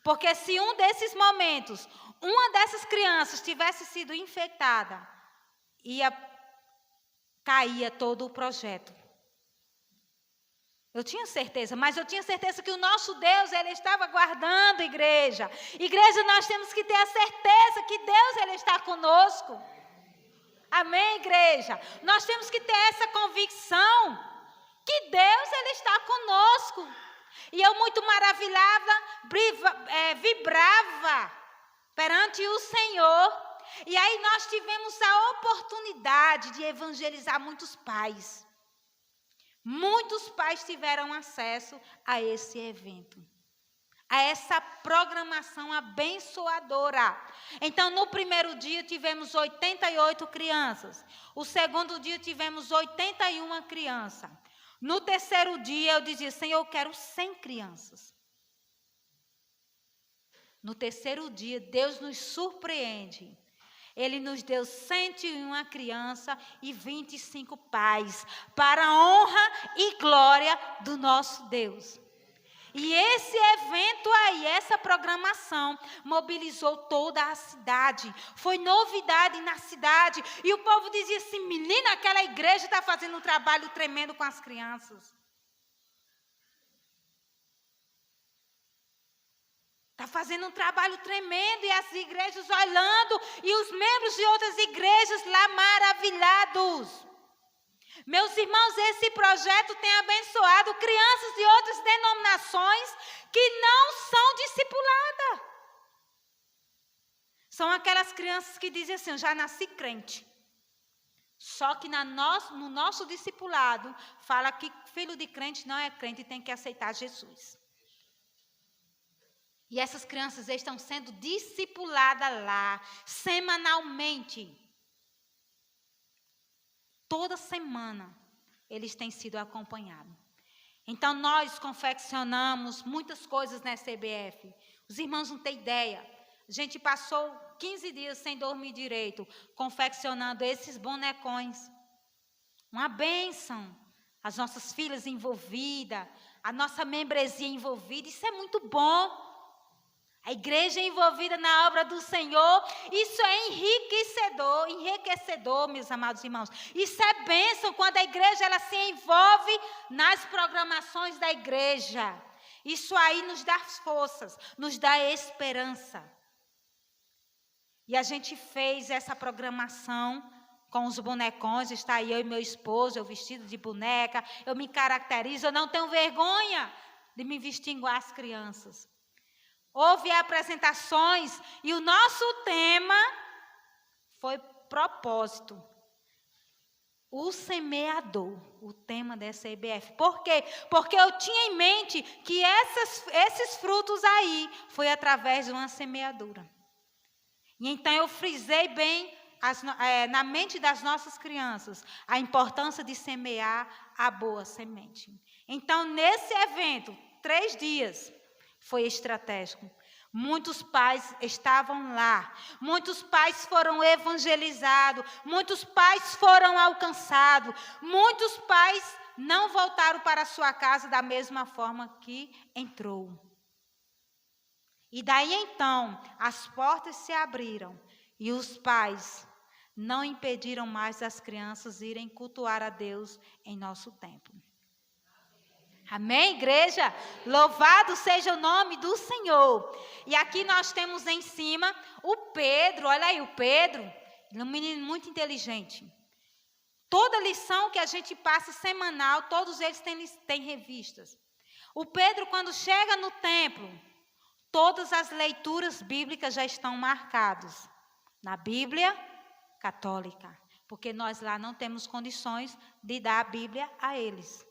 Porque se um desses momentos, uma dessas crianças tivesse sido infectada, caía todo o projeto. Eu tinha certeza, mas eu tinha certeza que o nosso Deus, Ele estava guardando a igreja. Igreja, nós temos que ter a certeza que Deus, Ele está conosco. Amém, igreja? Nós temos que ter essa convicção que Deus, Ele está conosco. E eu muito maravilhada, vibrava perante o Senhor. E aí nós tivemos a oportunidade de evangelizar muitos pais. Muitos pais tiveram acesso a esse evento, a essa programação abençoadora. Então, no primeiro dia tivemos 88 crianças. O segundo dia tivemos 81 crianças. No terceiro dia eu dizia, Senhor, eu quero 100 crianças. No terceiro dia, Deus nos surpreende. Ele nos deu 101 crianças e 25 pais, para a honra e glória do nosso Deus. E esse evento aí, essa programação, mobilizou toda a cidade. Foi novidade na cidade. E o povo dizia assim: menina, aquela igreja está fazendo um trabalho tremendo com as crianças. Está fazendo um trabalho tremendo, e as igrejas olhando, e os membros de outras igrejas lá maravilhados. Meus irmãos, esse projeto tem abençoado crianças de outras denominações que não são discipuladas. São aquelas crianças que dizem assim: eu já nasci crente. Só que no nosso discipulado, fala que filho de crente não é crente e tem que aceitar Jesus. E essas crianças estão sendo discipuladas lá, semanalmente. Toda semana, eles têm sido acompanhados. Então, nós confeccionamos muitas coisas nessa EBF. Os irmãos não têm ideia. A gente passou 15 dias sem dormir direito, confeccionando esses bonecões. Uma bênção. As nossas filhas envolvidas, a nossa membresia envolvida, isso é muito bom. A igreja envolvida na obra do Senhor, isso é enriquecedor, meus amados irmãos. Isso é bênção quando a igreja ela se envolve nas programações da igreja. Isso aí nos dá forças, nos dá esperança. E a gente fez essa programação com os bonecões, está aí eu e meu esposo, eu vestido de boneca, eu me caracterizo, eu não tenho vergonha de me vestir igual as crianças. Houve apresentações e o nosso tema foi propósito. O semeador, o tema dessa EBF. Por quê? Porque eu tinha em mente que esses frutos aí foi através de uma semeadura. E então eu frisei bem na mente das nossas crianças a importância de semear a boa semente. Então, nesse evento, 3 dias, foi estratégico. Muitos pais estavam lá. Muitos pais foram evangelizados. Muitos pais foram alcançados. Muitos pais não voltaram para a sua casa da mesma forma que entrou. E daí então, as portas se abriram. E os pais não impediram mais as crianças irem cultuar a Deus em nosso templo. Amém, igreja? Louvado seja o nome do Senhor. E aqui nós temos em cima o Pedro. Olha aí, o Pedro. Ele é um menino muito inteligente. Toda lição que a gente passa semanal, todos eles têm revistas. O Pedro, quando chega no templo, todas as leituras bíblicas já estão marcadas na Bíblia católica. Porque nós lá não temos condições de dar a Bíblia a eles.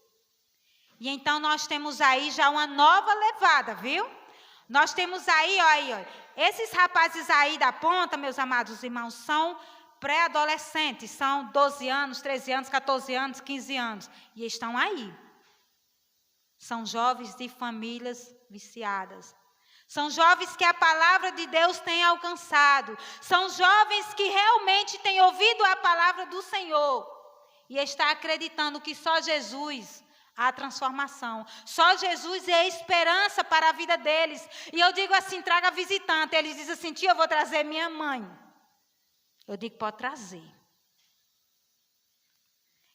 E então nós temos aí já uma nova levada, viu? Nós temos aí, ó, esses rapazes aí da ponta, meus amados irmãos, são pré-adolescentes, são 12 anos, 13 anos, 14 anos, 15 anos, e estão aí. São jovens de famílias viciadas. São jovens que a palavra de Deus tem alcançado. São jovens que realmente têm ouvido a palavra do Senhor e estão acreditando que só Jesus a transformação. Só Jesus é a esperança para a vida deles. E eu digo assim, traga visitante. Eles dizem assim, tia, eu vou trazer minha mãe. Eu digo, pode trazer.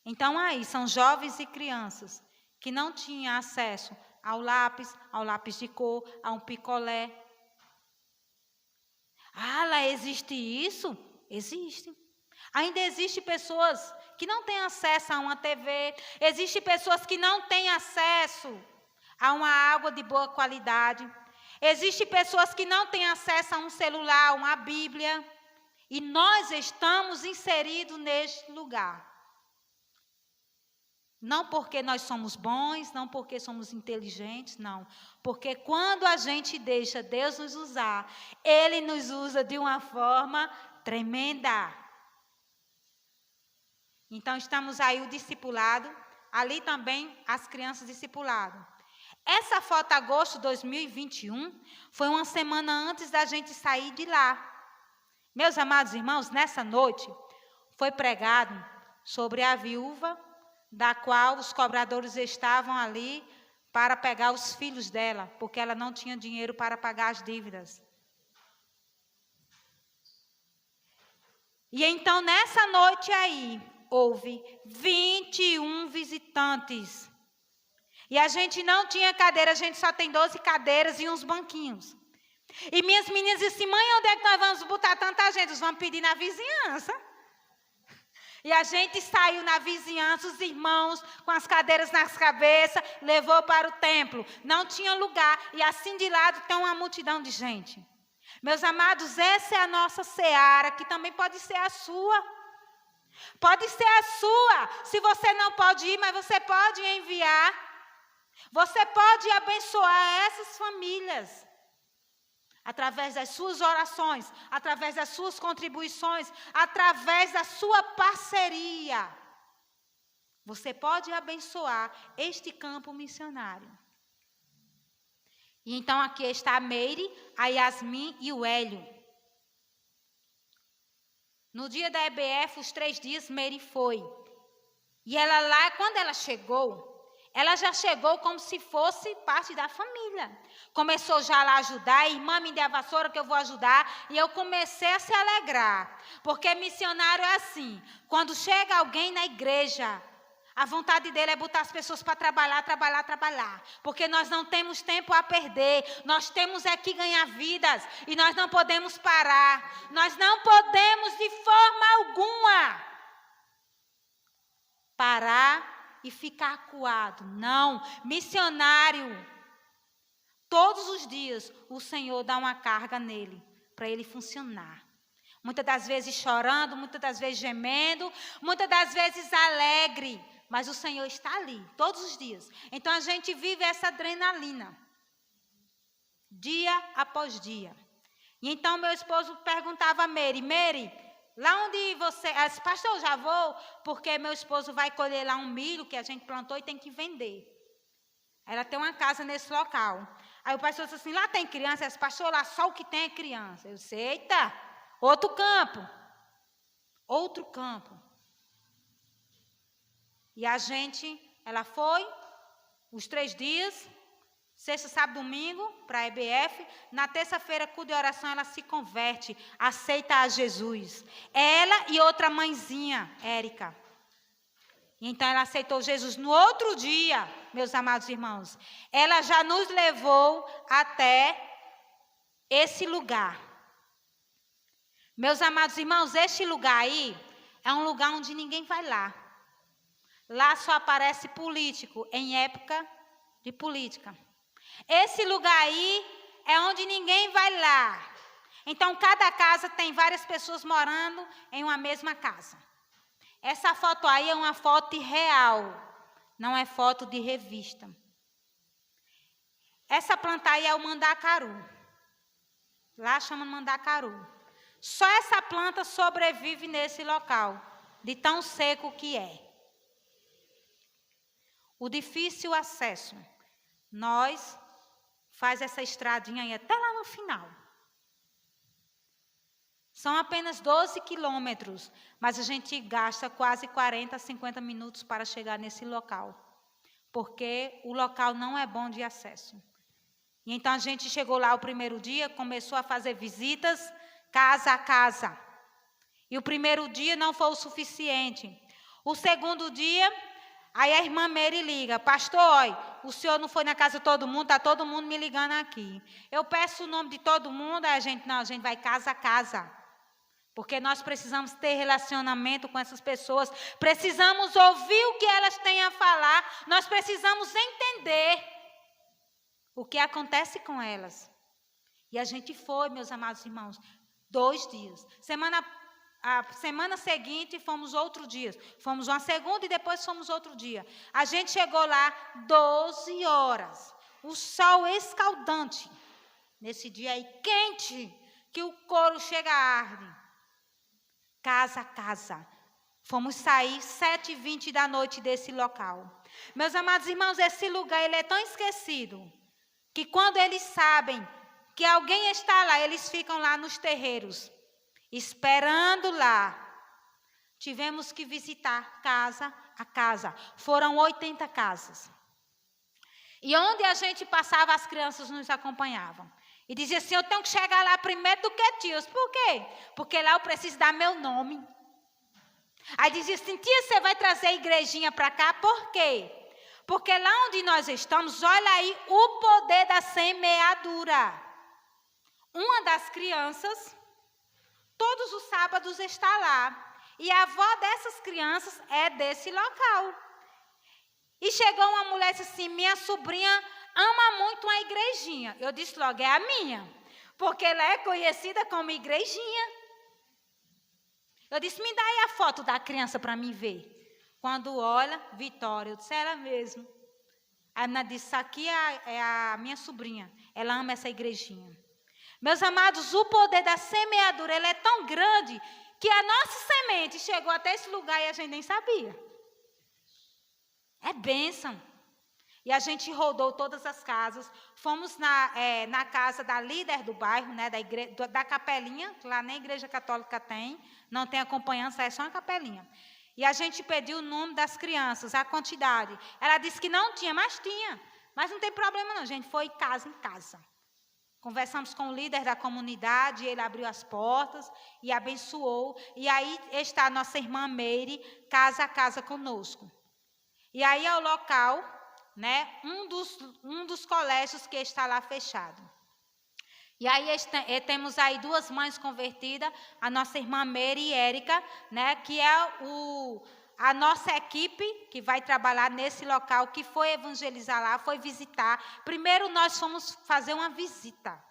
Então aí, são jovens e crianças que não tinham acesso ao lápis de cor, a um picolé. Ah, lá existe isso? Existe. Ainda existe pessoas que não têm acesso a uma TV, existem pessoas que não têm acesso a uma água de boa qualidade, existem pessoas que não têm acesso a um celular, uma Bíblia, e nós estamos inseridos neste lugar. Não porque nós somos bons, não porque somos inteligentes, não. Porque quando a gente deixa Deus nos usar, Ele nos usa de uma forma tremenda. Então, estamos aí o discipulado, ali também as crianças discipulado. Essa foto, agosto de 2021, foi uma semana antes da gente sair de lá. Meus amados irmãos, nessa noite, foi pregado sobre a viúva, da qual os cobradores estavam ali para pegar os filhos dela, porque ela não tinha dinheiro para pagar as dívidas. E então, nessa noite aí, houve 21 visitantes. E a gente não tinha cadeira, a gente só tem 12 cadeiras e uns banquinhos. E minhas meninas disseram, mãe, onde é que nós vamos botar tanta gente? Nós vamos pedir na vizinhança. E a gente saiu na vizinhança, os irmãos com as cadeiras nas cabeças, levou para o templo. Não tinha lugar, e assim de lado tem uma multidão de gente. Meus amados, essa é a nossa seara, que também pode ser a sua. Pode ser a sua. Se você não pode ir, mas você pode enviar. Você pode abençoar essas famílias. Através das suas orações, através das suas contribuições, através da sua parceria. Você pode abençoar este campo missionário. E então aqui está a Meire, a Yasmin e o Hélio. No dia da EBF, os 3 dias, Meire foi. E ela lá, quando ela chegou, ela já chegou como se fosse parte da família. Começou já lá a ajudar, a irmã me deu a vassoura que eu vou ajudar. E eu comecei a se alegrar. Porque missionário é assim, quando chega alguém na igreja, a vontade dele é botar as pessoas para trabalhar, trabalhar, trabalhar. Porque nós não temos tempo a perder. Nós temos é que ganhar vidas. E nós não podemos parar. Nós não podemos de forma alguma parar e ficar acuado. Não, missionário, todos os dias o Senhor dá uma carga nele, para ele funcionar. Muitas das vezes chorando, muitas das vezes gemendo, muitas das vezes alegre, mas o Senhor está ali, todos os dias. Então a gente vive essa adrenalina, dia após dia. E então meu esposo perguntava a Meire, lá onde você... Pastor, eu já vou, porque meu esposo vai colher lá um milho que a gente plantou e tem que vender. Ela tem uma casa nesse local. Aí o pastor disse assim, lá tem criança? Ela disse, pastor, lá só o que tem é criança. Eu disse, eita, outro campo. Outro campo. E a gente, ela foi, os 3 dias, sexta, sábado, domingo, para a EBF. Na terça-feira, culto de oração, ela se converte, aceita a Jesus. Ela e outra mãezinha, Érica. Então, ela aceitou Jesus. No outro dia, meus amados irmãos, ela já nos levou até esse lugar. Meus amados irmãos, este lugar aí é um lugar onde ninguém vai lá. Lá só aparece político, em época de política. Esse lugar aí é onde ninguém vai lá. Então, cada casa tem várias pessoas morando em uma mesma casa. Essa foto aí é uma foto real, não é foto de revista. Essa planta aí é o mandacaru. Lá chama mandacaru. Só essa planta sobrevive nesse local, de tão seco que é. O difícil acesso. Nós faz essa estradinha aí até lá no final. São apenas 12 quilômetros, mas a gente gasta quase 40, 50 minutos para chegar nesse local, porque o local não é bom de acesso. E então a gente chegou lá o primeiro dia, começou a fazer visitas, casa a casa. E o primeiro dia não foi o suficiente. O segundo dia, aí a irmã Meire liga, pastor, olha, o senhor não foi na casa de todo mundo, está todo mundo me ligando aqui. Eu peço o nome de todo mundo, aí a gente vai casa a casa. Porque nós precisamos ter relacionamento com essas pessoas, precisamos ouvir o que elas têm a falar, nós precisamos entender o que acontece com elas. E a gente foi, meus amados irmãos, 2 dias. A semana seguinte fomos outro dia. Fomos uma segunda e depois fomos outro dia. A gente chegou lá 12 horas. O sol escaldante. Nesse dia aí quente, que o couro chega a arde. Casa a casa. Fomos sair 7h20 da noite desse local. Meus amados irmãos, esse lugar ele é tão esquecido, que quando eles sabem que alguém está lá, eles ficam lá nos terreiros, esperando lá. Tivemos que visitar casa a casa. Foram 80 casas. E onde a gente passava, as crianças nos acompanhavam. E dizia assim, eu tenho que chegar lá primeiro do que tios. Por quê? Porque lá eu preciso dar meu nome. Aí dizia assim, tia, você vai trazer a igrejinha para cá? Por quê? Porque lá onde nós estamos, olha aí o poder da semeadura. Uma das crianças, todos os sábados está lá. E a avó dessas crianças é desse local. E chegou uma mulher e disse assim, minha sobrinha ama muito a igrejinha. Eu disse logo, é a minha. Porque ela é conhecida como igrejinha. Eu disse, me dá aí a foto da criança para mim ver. Quando olha, Vitória, eu disse, ela mesmo. A menina disse, isso aqui é a minha sobrinha. Ela ama essa igrejinha. Meus amados, o poder da semeadura, ele é tão grande que a nossa semente chegou até esse lugar e a gente nem sabia. É bênção. E a gente rodou todas as casas. Fomos na casa da líder do bairro, né, da capelinha, que lá nem igreja católica tem. Não tem acompanhança, é só uma capelinha. E a gente pediu o nome das crianças, a quantidade. Ela disse que não tinha, mas tinha. Mas não tem problema não, a gente foi casa em casa. Conversamos com o líder da comunidade, ele abriu as portas e abençoou. E aí está a nossa irmã Meire, casa a casa conosco. E aí é o local, né, um dos colégios que está lá fechado. E aí temos aí duas mães convertidas, a nossa irmã Meire e Érica, né, que é a nossa equipe que vai trabalhar nesse local, que foi evangelizar lá, foi visitar. Primeiro nós fomos fazer uma visita,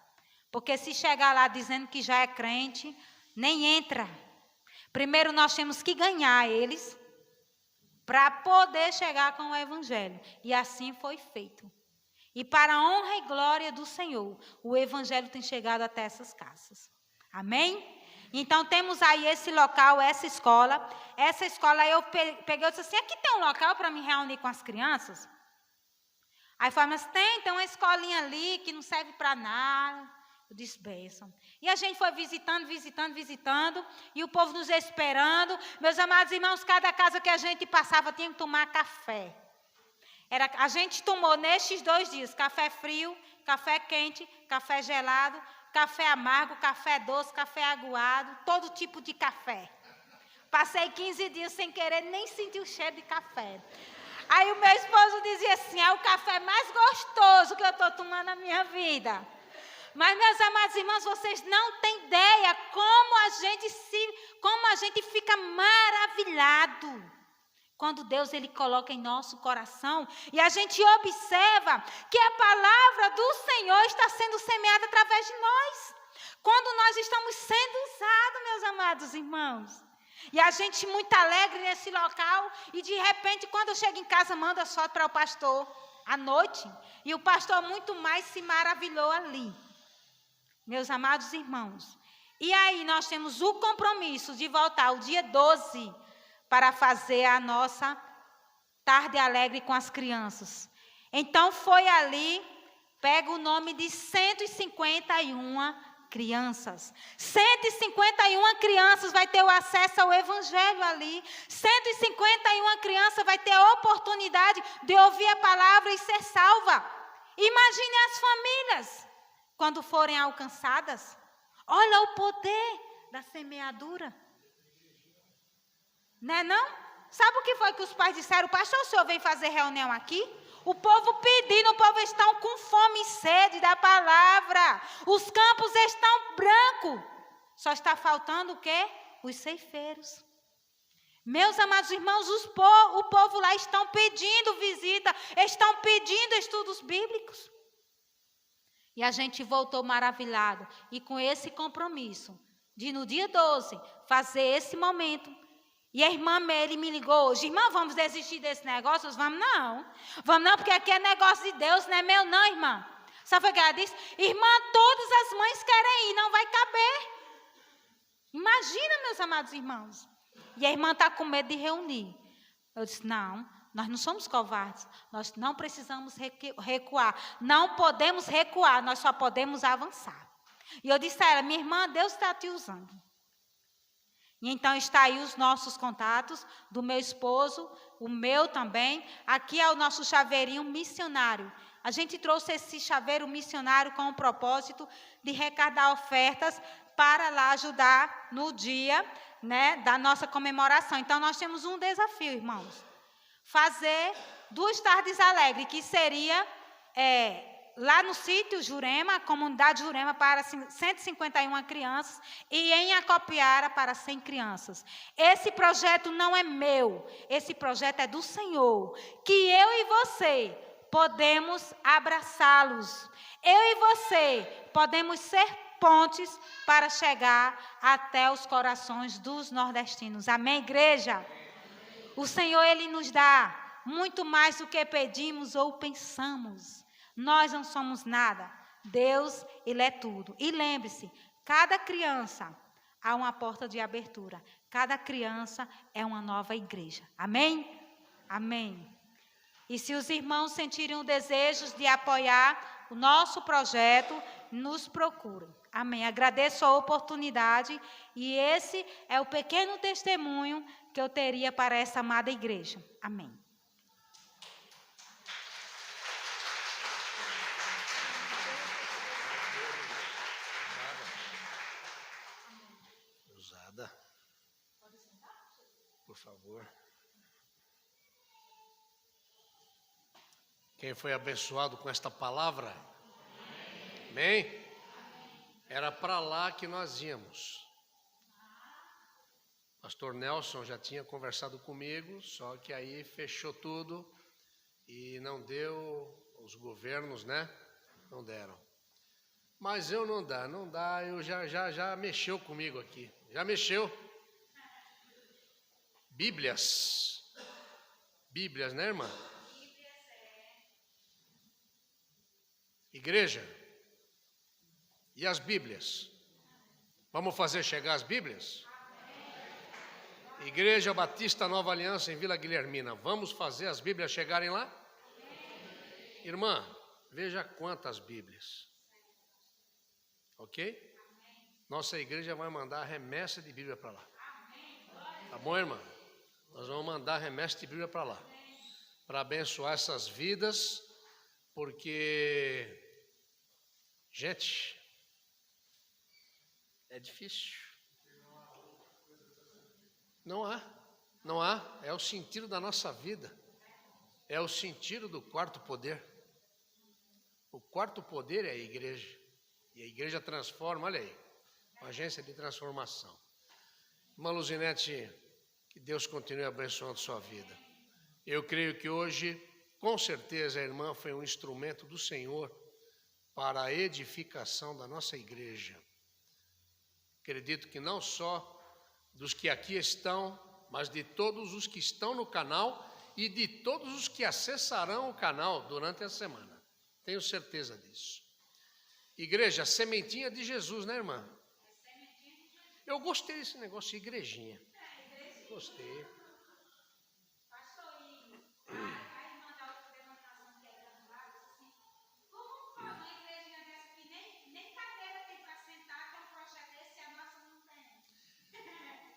porque se chegar lá dizendo que já é crente, nem entra. Primeiro nós temos que ganhar eles, para poder chegar com o evangelho. E assim foi feito. E para a honra e glória do Senhor, o evangelho tem chegado até essas casas. Amém? Então temos aí esse local, essa escola. Essa escola eu peguei e disse assim, aqui tem um local para me reunir com as crianças? Aí falou, mas tem uma escolinha ali que não serve para nada. Eu disse, bênção. E a gente foi visitando, e o povo nos esperando. Meus amados irmãos, cada casa que a gente passava tinha que tomar café. A gente tomou nestes 2 dias, café frio, café quente, café gelado, café amargo, café doce, café aguado, todo tipo de café. Passei 15 dias sem querer nem sentir o cheiro de café. Aí o meu esposo dizia assim, é o café mais gostoso que eu estou tomando na minha vida. Mas, meus amados irmãos, vocês não têm ideia como a gente fica maravilhado quando Deus ele coloca em nosso coração e a gente observa que a palavra do Senhor está sendo semeada através de nós. Quando nós estamos sendo usados, meus amados irmãos. E a gente muito alegre nesse local e de repente quando eu chego em casa mando as fotos para o pastor à noite e o pastor muito mais se maravilhou ali. Meus amados irmãos, e aí nós temos o compromisso de voltar o dia 12 para fazer a nossa tarde alegre com as crianças. Então foi ali, pega o nome de 151 crianças. 151 crianças vai ter o acesso ao evangelho ali. 151 crianças vai ter a oportunidade de ouvir a palavra e ser salva. Imagine as famílias quando forem alcançadas. Olha o poder da semeadura. Não? Sabe o que foi que os pais disseram? Pastor, o senhor vem fazer reunião aqui? O povo pedindo, o povo está com fome e sede da palavra. Os campos estão brancos. Só está faltando o quê? Os ceifeiros. Meus amados irmãos, o povo lá estão pedindo visita, estão pedindo estudos bíblicos. E a gente voltou maravilhado. E com esse compromisso de no dia 12 fazer esse momento. E a irmã Meire me ligou hoje. Irmã, vamos desistir desse negócio? Vamos não. Vamos não, porque aqui é negócio de Deus, não é meu não, irmã. Sabe o que ela disse? Irmã, todas as mães querem ir, não vai caber. Imagina, meus amados irmãos. E a irmã está com medo de reunir. Eu disse, não, nós não somos covardes. Nós não precisamos recuar. Não podemos recuar, nós só podemos avançar. E eu disse a ela, minha irmã, Deus está te usando. E então está aí os nossos contatos, do meu esposo, o meu também. Aqui é o nosso chaveirinho missionário. A gente trouxe esse chaveiro missionário com o propósito de arrecadar ofertas para lá ajudar no dia, né, da nossa comemoração. Então, nós temos um desafio, irmãos. Fazer 2 tardes alegres, que seria lá no sítio Jurema, a comunidade Jurema, para 151 crianças, e em Acopiara para 100 crianças. Esse projeto não é meu, esse projeto é do Senhor, que eu e você podemos abraçá-los. Eu e você podemos ser pontes para chegar até os corações dos nordestinos. Amém, igreja? O Senhor, Ele nos dá muito mais do que pedimos ou pensamos. Nós não somos nada. Deus, Ele é tudo. E lembre-se, cada criança há uma porta de abertura. Cada criança é uma nova igreja. Amém? Amém. E se os irmãos sentirem o desejo de apoiar o nosso projeto, nos procurem. Amém. Agradeço a oportunidade e esse é o pequeno testemunho que eu teria para essa amada igreja. Amém. Usada. Por favor. Quem foi abençoado com esta palavra? Amém? Era para lá que nós íamos. Pastor Nelson já tinha conversado comigo, só que aí fechou tudo e não deu, os governos, né? Não deram. Mas eu não dá, eu já mexeu comigo aqui. Já mexeu. Bíblias, né, irmã? Igreja, e as Bíblias? Vamos fazer chegar as Bíblias? Igreja Batista Nova Aliança em Vila Guilhermina, vamos fazer as Bíblias chegarem lá? Irmã, veja quantas Bíblias. Ok? Nossa igreja vai mandar remessa de Bíblia para lá. Tá bom, irmã? Nós vamos mandar remessa de Bíblia para lá. Para abençoar essas vidas, porque... Gente, é difícil. Não há. É o sentido da nossa vida. É o sentido do quarto poder. O quarto poder é a igreja. E a igreja transforma, olha aí, uma agência de transformação. Irmã Luzinete, que Deus continue abençoando sua vida. Eu creio que hoje, com certeza, a irmã foi um instrumento do Senhor para a edificação da nossa igreja. Acredito que não só dos que aqui estão, mas de todos os que estão no canal e de todos os que acessarão o canal durante a semana. Tenho certeza disso. Igreja, sementinha de Jesus, né, irmã? Eu gostei desse negócio de igrejinha. Gostei.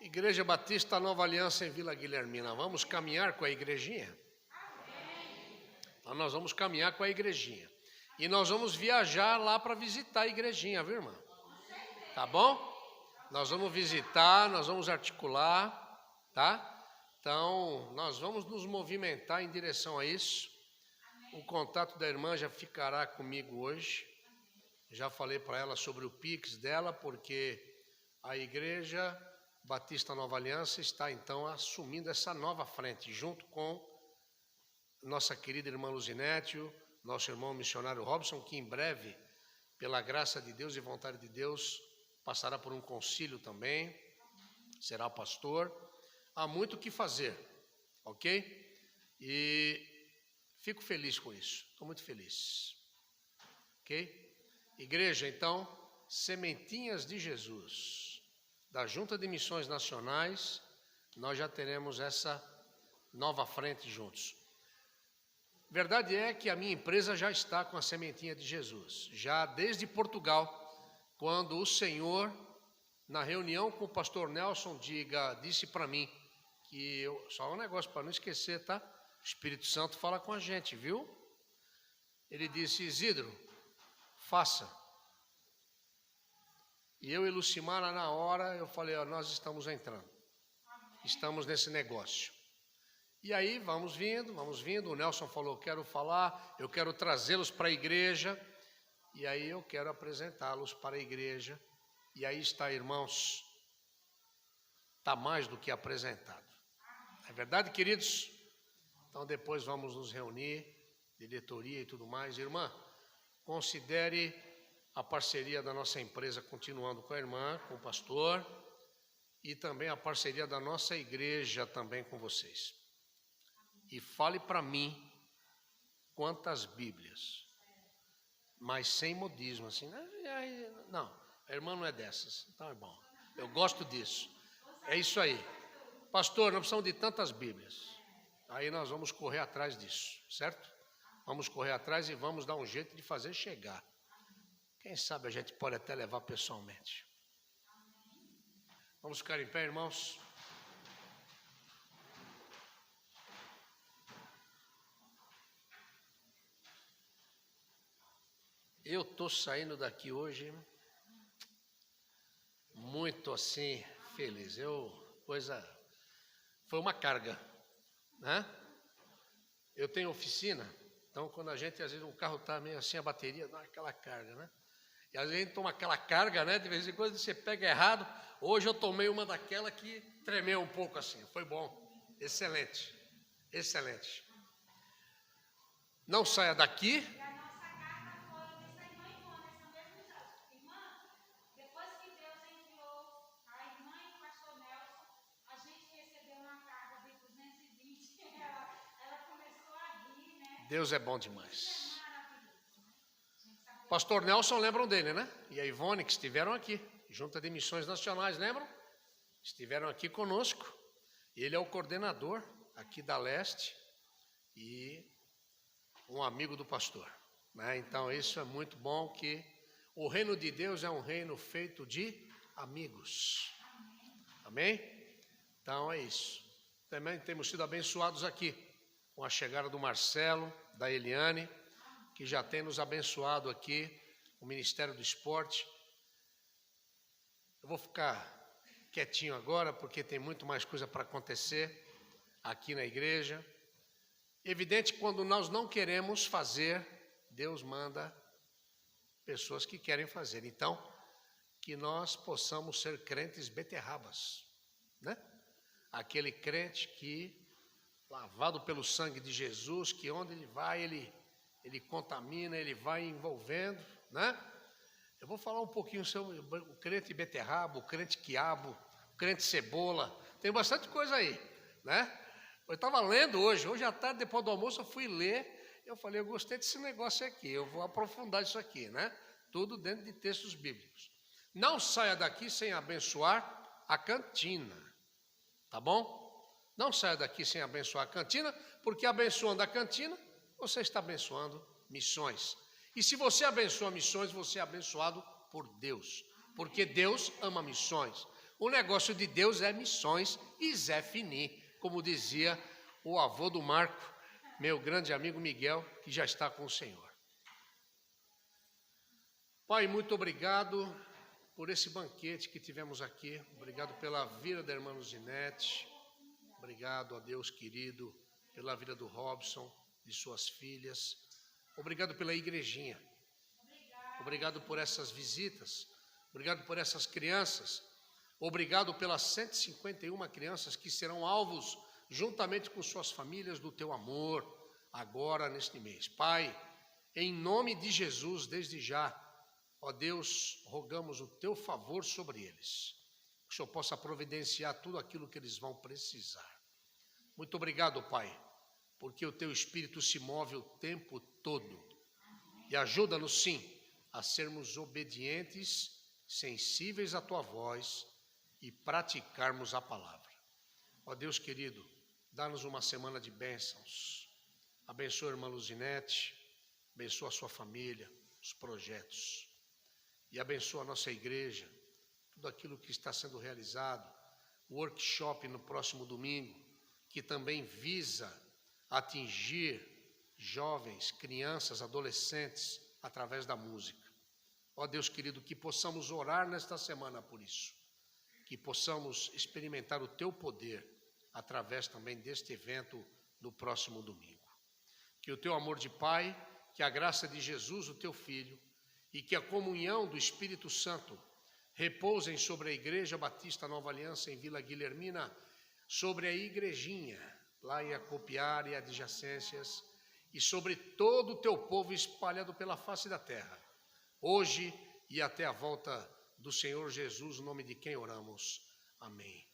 Igreja Batista Nova Aliança em Vila Guilhermina. Vamos caminhar com a igrejinha? Então nós vamos caminhar com a igrejinha. E nós vamos viajar lá para visitar a igrejinha, viu, irmã? Tá bom? Nós vamos visitar, nós vamos articular, tá? Então, nós vamos nos movimentar em direção a isso. O contato da irmã já ficará comigo hoje. Já falei para ela sobre o Pix dela, porque a igreja Batista Nova Aliança está, então, assumindo essa nova frente, junto com nossa querida irmã Luzinete, nosso irmão missionário Robson, que em breve, pela graça de Deus e vontade de Deus, passará por um concílio também, será pastor. Há muito o que fazer, ok? E fico feliz com isso, estou muito feliz, ok? Igreja, então, sementinhas de Jesus. Da Junta de Missões Nacionais, nós já teremos essa nova frente juntos. Verdade é que a minha empresa já está com a sementinha de Jesus, já desde Portugal, quando o Senhor, na reunião com o pastor Nelson, disse para mim, que só um negócio para não esquecer, tá? O Espírito Santo fala com a gente, viu? Ele disse: Isidro, faça. E eu e Lucimara, na hora, eu falei: ó, nós estamos entrando. Estamos nesse negócio. E aí, vamos vindo. O Nelson falou: quero falar, eu quero trazê-los para a igreja. E aí eu quero apresentá-los para a igreja. E aí está, irmãos, está mais do que apresentado. É verdade, queridos? Então depois vamos nos reunir, diretoria e tudo mais. Irmã, considere a parceria da nossa empresa continuando com a irmã, com o pastor, e também a parceria da nossa igreja também com vocês. E fale para mim quantas Bíblias, mas sem modismo, assim. Não, a irmã não é dessas, então é bom. Eu gosto disso. É isso aí. Pastor, nós precisamos de tantas Bíblias. Aí nós vamos correr atrás disso, certo? Vamos correr atrás e vamos dar um jeito de fazer chegar. Quem sabe a gente pode até levar pessoalmente. Vamos ficar em pé, irmãos. Eu estou saindo daqui hoje muito assim, feliz. Foi uma carga, né? Eu tenho oficina, então quando a gente, às vezes, o carro está meio assim, a bateria dá aquela carga, né? E às vezes a gente toma aquela carga, né? De vez em quando você pega errado. Hoje eu tomei uma daquela que tremeu um pouco assim, foi bom, excelente, excelente. Não saia daqui. Deus é bom demais. Pastor Nelson, lembram dele, né? E a Ivone, que estiveram aqui, Junta de Missões Nacionais, lembram? Estiveram aqui conosco. Ele é o coordenador aqui da Leste e um amigo do pastor, né? Então isso é muito bom, que o reino de Deus é um reino feito de amigos. Amém? Então é isso. Também temos sido abençoados aqui com a chegada do Marcelo, da Eliane, que já tem nos abençoado aqui, o Ministério do Esporte. Eu vou ficar quietinho agora, porque tem muito mais coisa para acontecer aqui na igreja. Evidente, quando nós não queremos fazer, Deus manda pessoas que querem fazer. Então, que nós possamos ser crentes beterrabas, né? Aquele crente que, lavado pelo sangue de Jesus, que onde ele vai, ele contamina, ele vai envolvendo, né? Eu vou falar um pouquinho sobre o crente beterraba, o crente quiabo, o crente cebola. Tem bastante coisa aí, né? Eu estava lendo hoje à tarde, depois do almoço, eu fui ler. Eu falei, eu gostei desse negócio aqui, eu vou aprofundar isso aqui, né? Tudo dentro de textos bíblicos. Não saia daqui sem abençoar a cantina, tá bom? Não saia daqui sem abençoar a cantina, porque abençoando a cantina, você está abençoando missões. E se você abençoa missões, você é abençoado por Deus, porque Deus ama missões. O negócio de Deus é missões e Zé Fini, como dizia o avô do Marco, meu grande amigo Miguel, que já está com o Senhor. Pai, muito obrigado por esse banquete que tivemos aqui. Obrigado pela vida da irmã Luzinete. Obrigado a Deus querido pela vida do Robson, de suas filhas. Obrigado pela igrejinha. Obrigado por essas visitas. Obrigado por essas crianças. Obrigado pelas 151 crianças que serão alvos, juntamente com suas famílias, do teu amor, agora neste mês. Pai, em nome de Jesus, desde já, ó Deus, rogamos o teu favor sobre eles. Que o Senhor possa providenciar tudo aquilo que eles vão precisar. Muito obrigado, Pai, porque o teu Espírito se move o tempo todo. E ajuda-nos, sim, a sermos obedientes, sensíveis à tua voz e praticarmos a palavra. Ó Deus querido, dá-nos uma semana de bênçãos. Abençoa a irmã Luzinete, abençoa a sua família, os projetos. E abençoa a nossa igreja, tudo aquilo que está sendo realizado. O workshop no próximo domingo, que também visa atingir jovens, crianças, adolescentes, através da música. Ó Deus querido, que possamos orar nesta semana por isso, que possamos experimentar o Teu poder através também deste evento no próximo domingo. Que o Teu amor de Pai, que a graça de Jesus, o Teu Filho, e que a comunhão do Espírito Santo repousem sobre a Igreja Batista Nova Aliança em Vila Guilhermina, sobre a igrejinha, lá em Acopiar e adjacências, e sobre todo o Teu povo espalhado pela face da terra, hoje e até a volta do Senhor Jesus, no nome de quem oramos. Amém.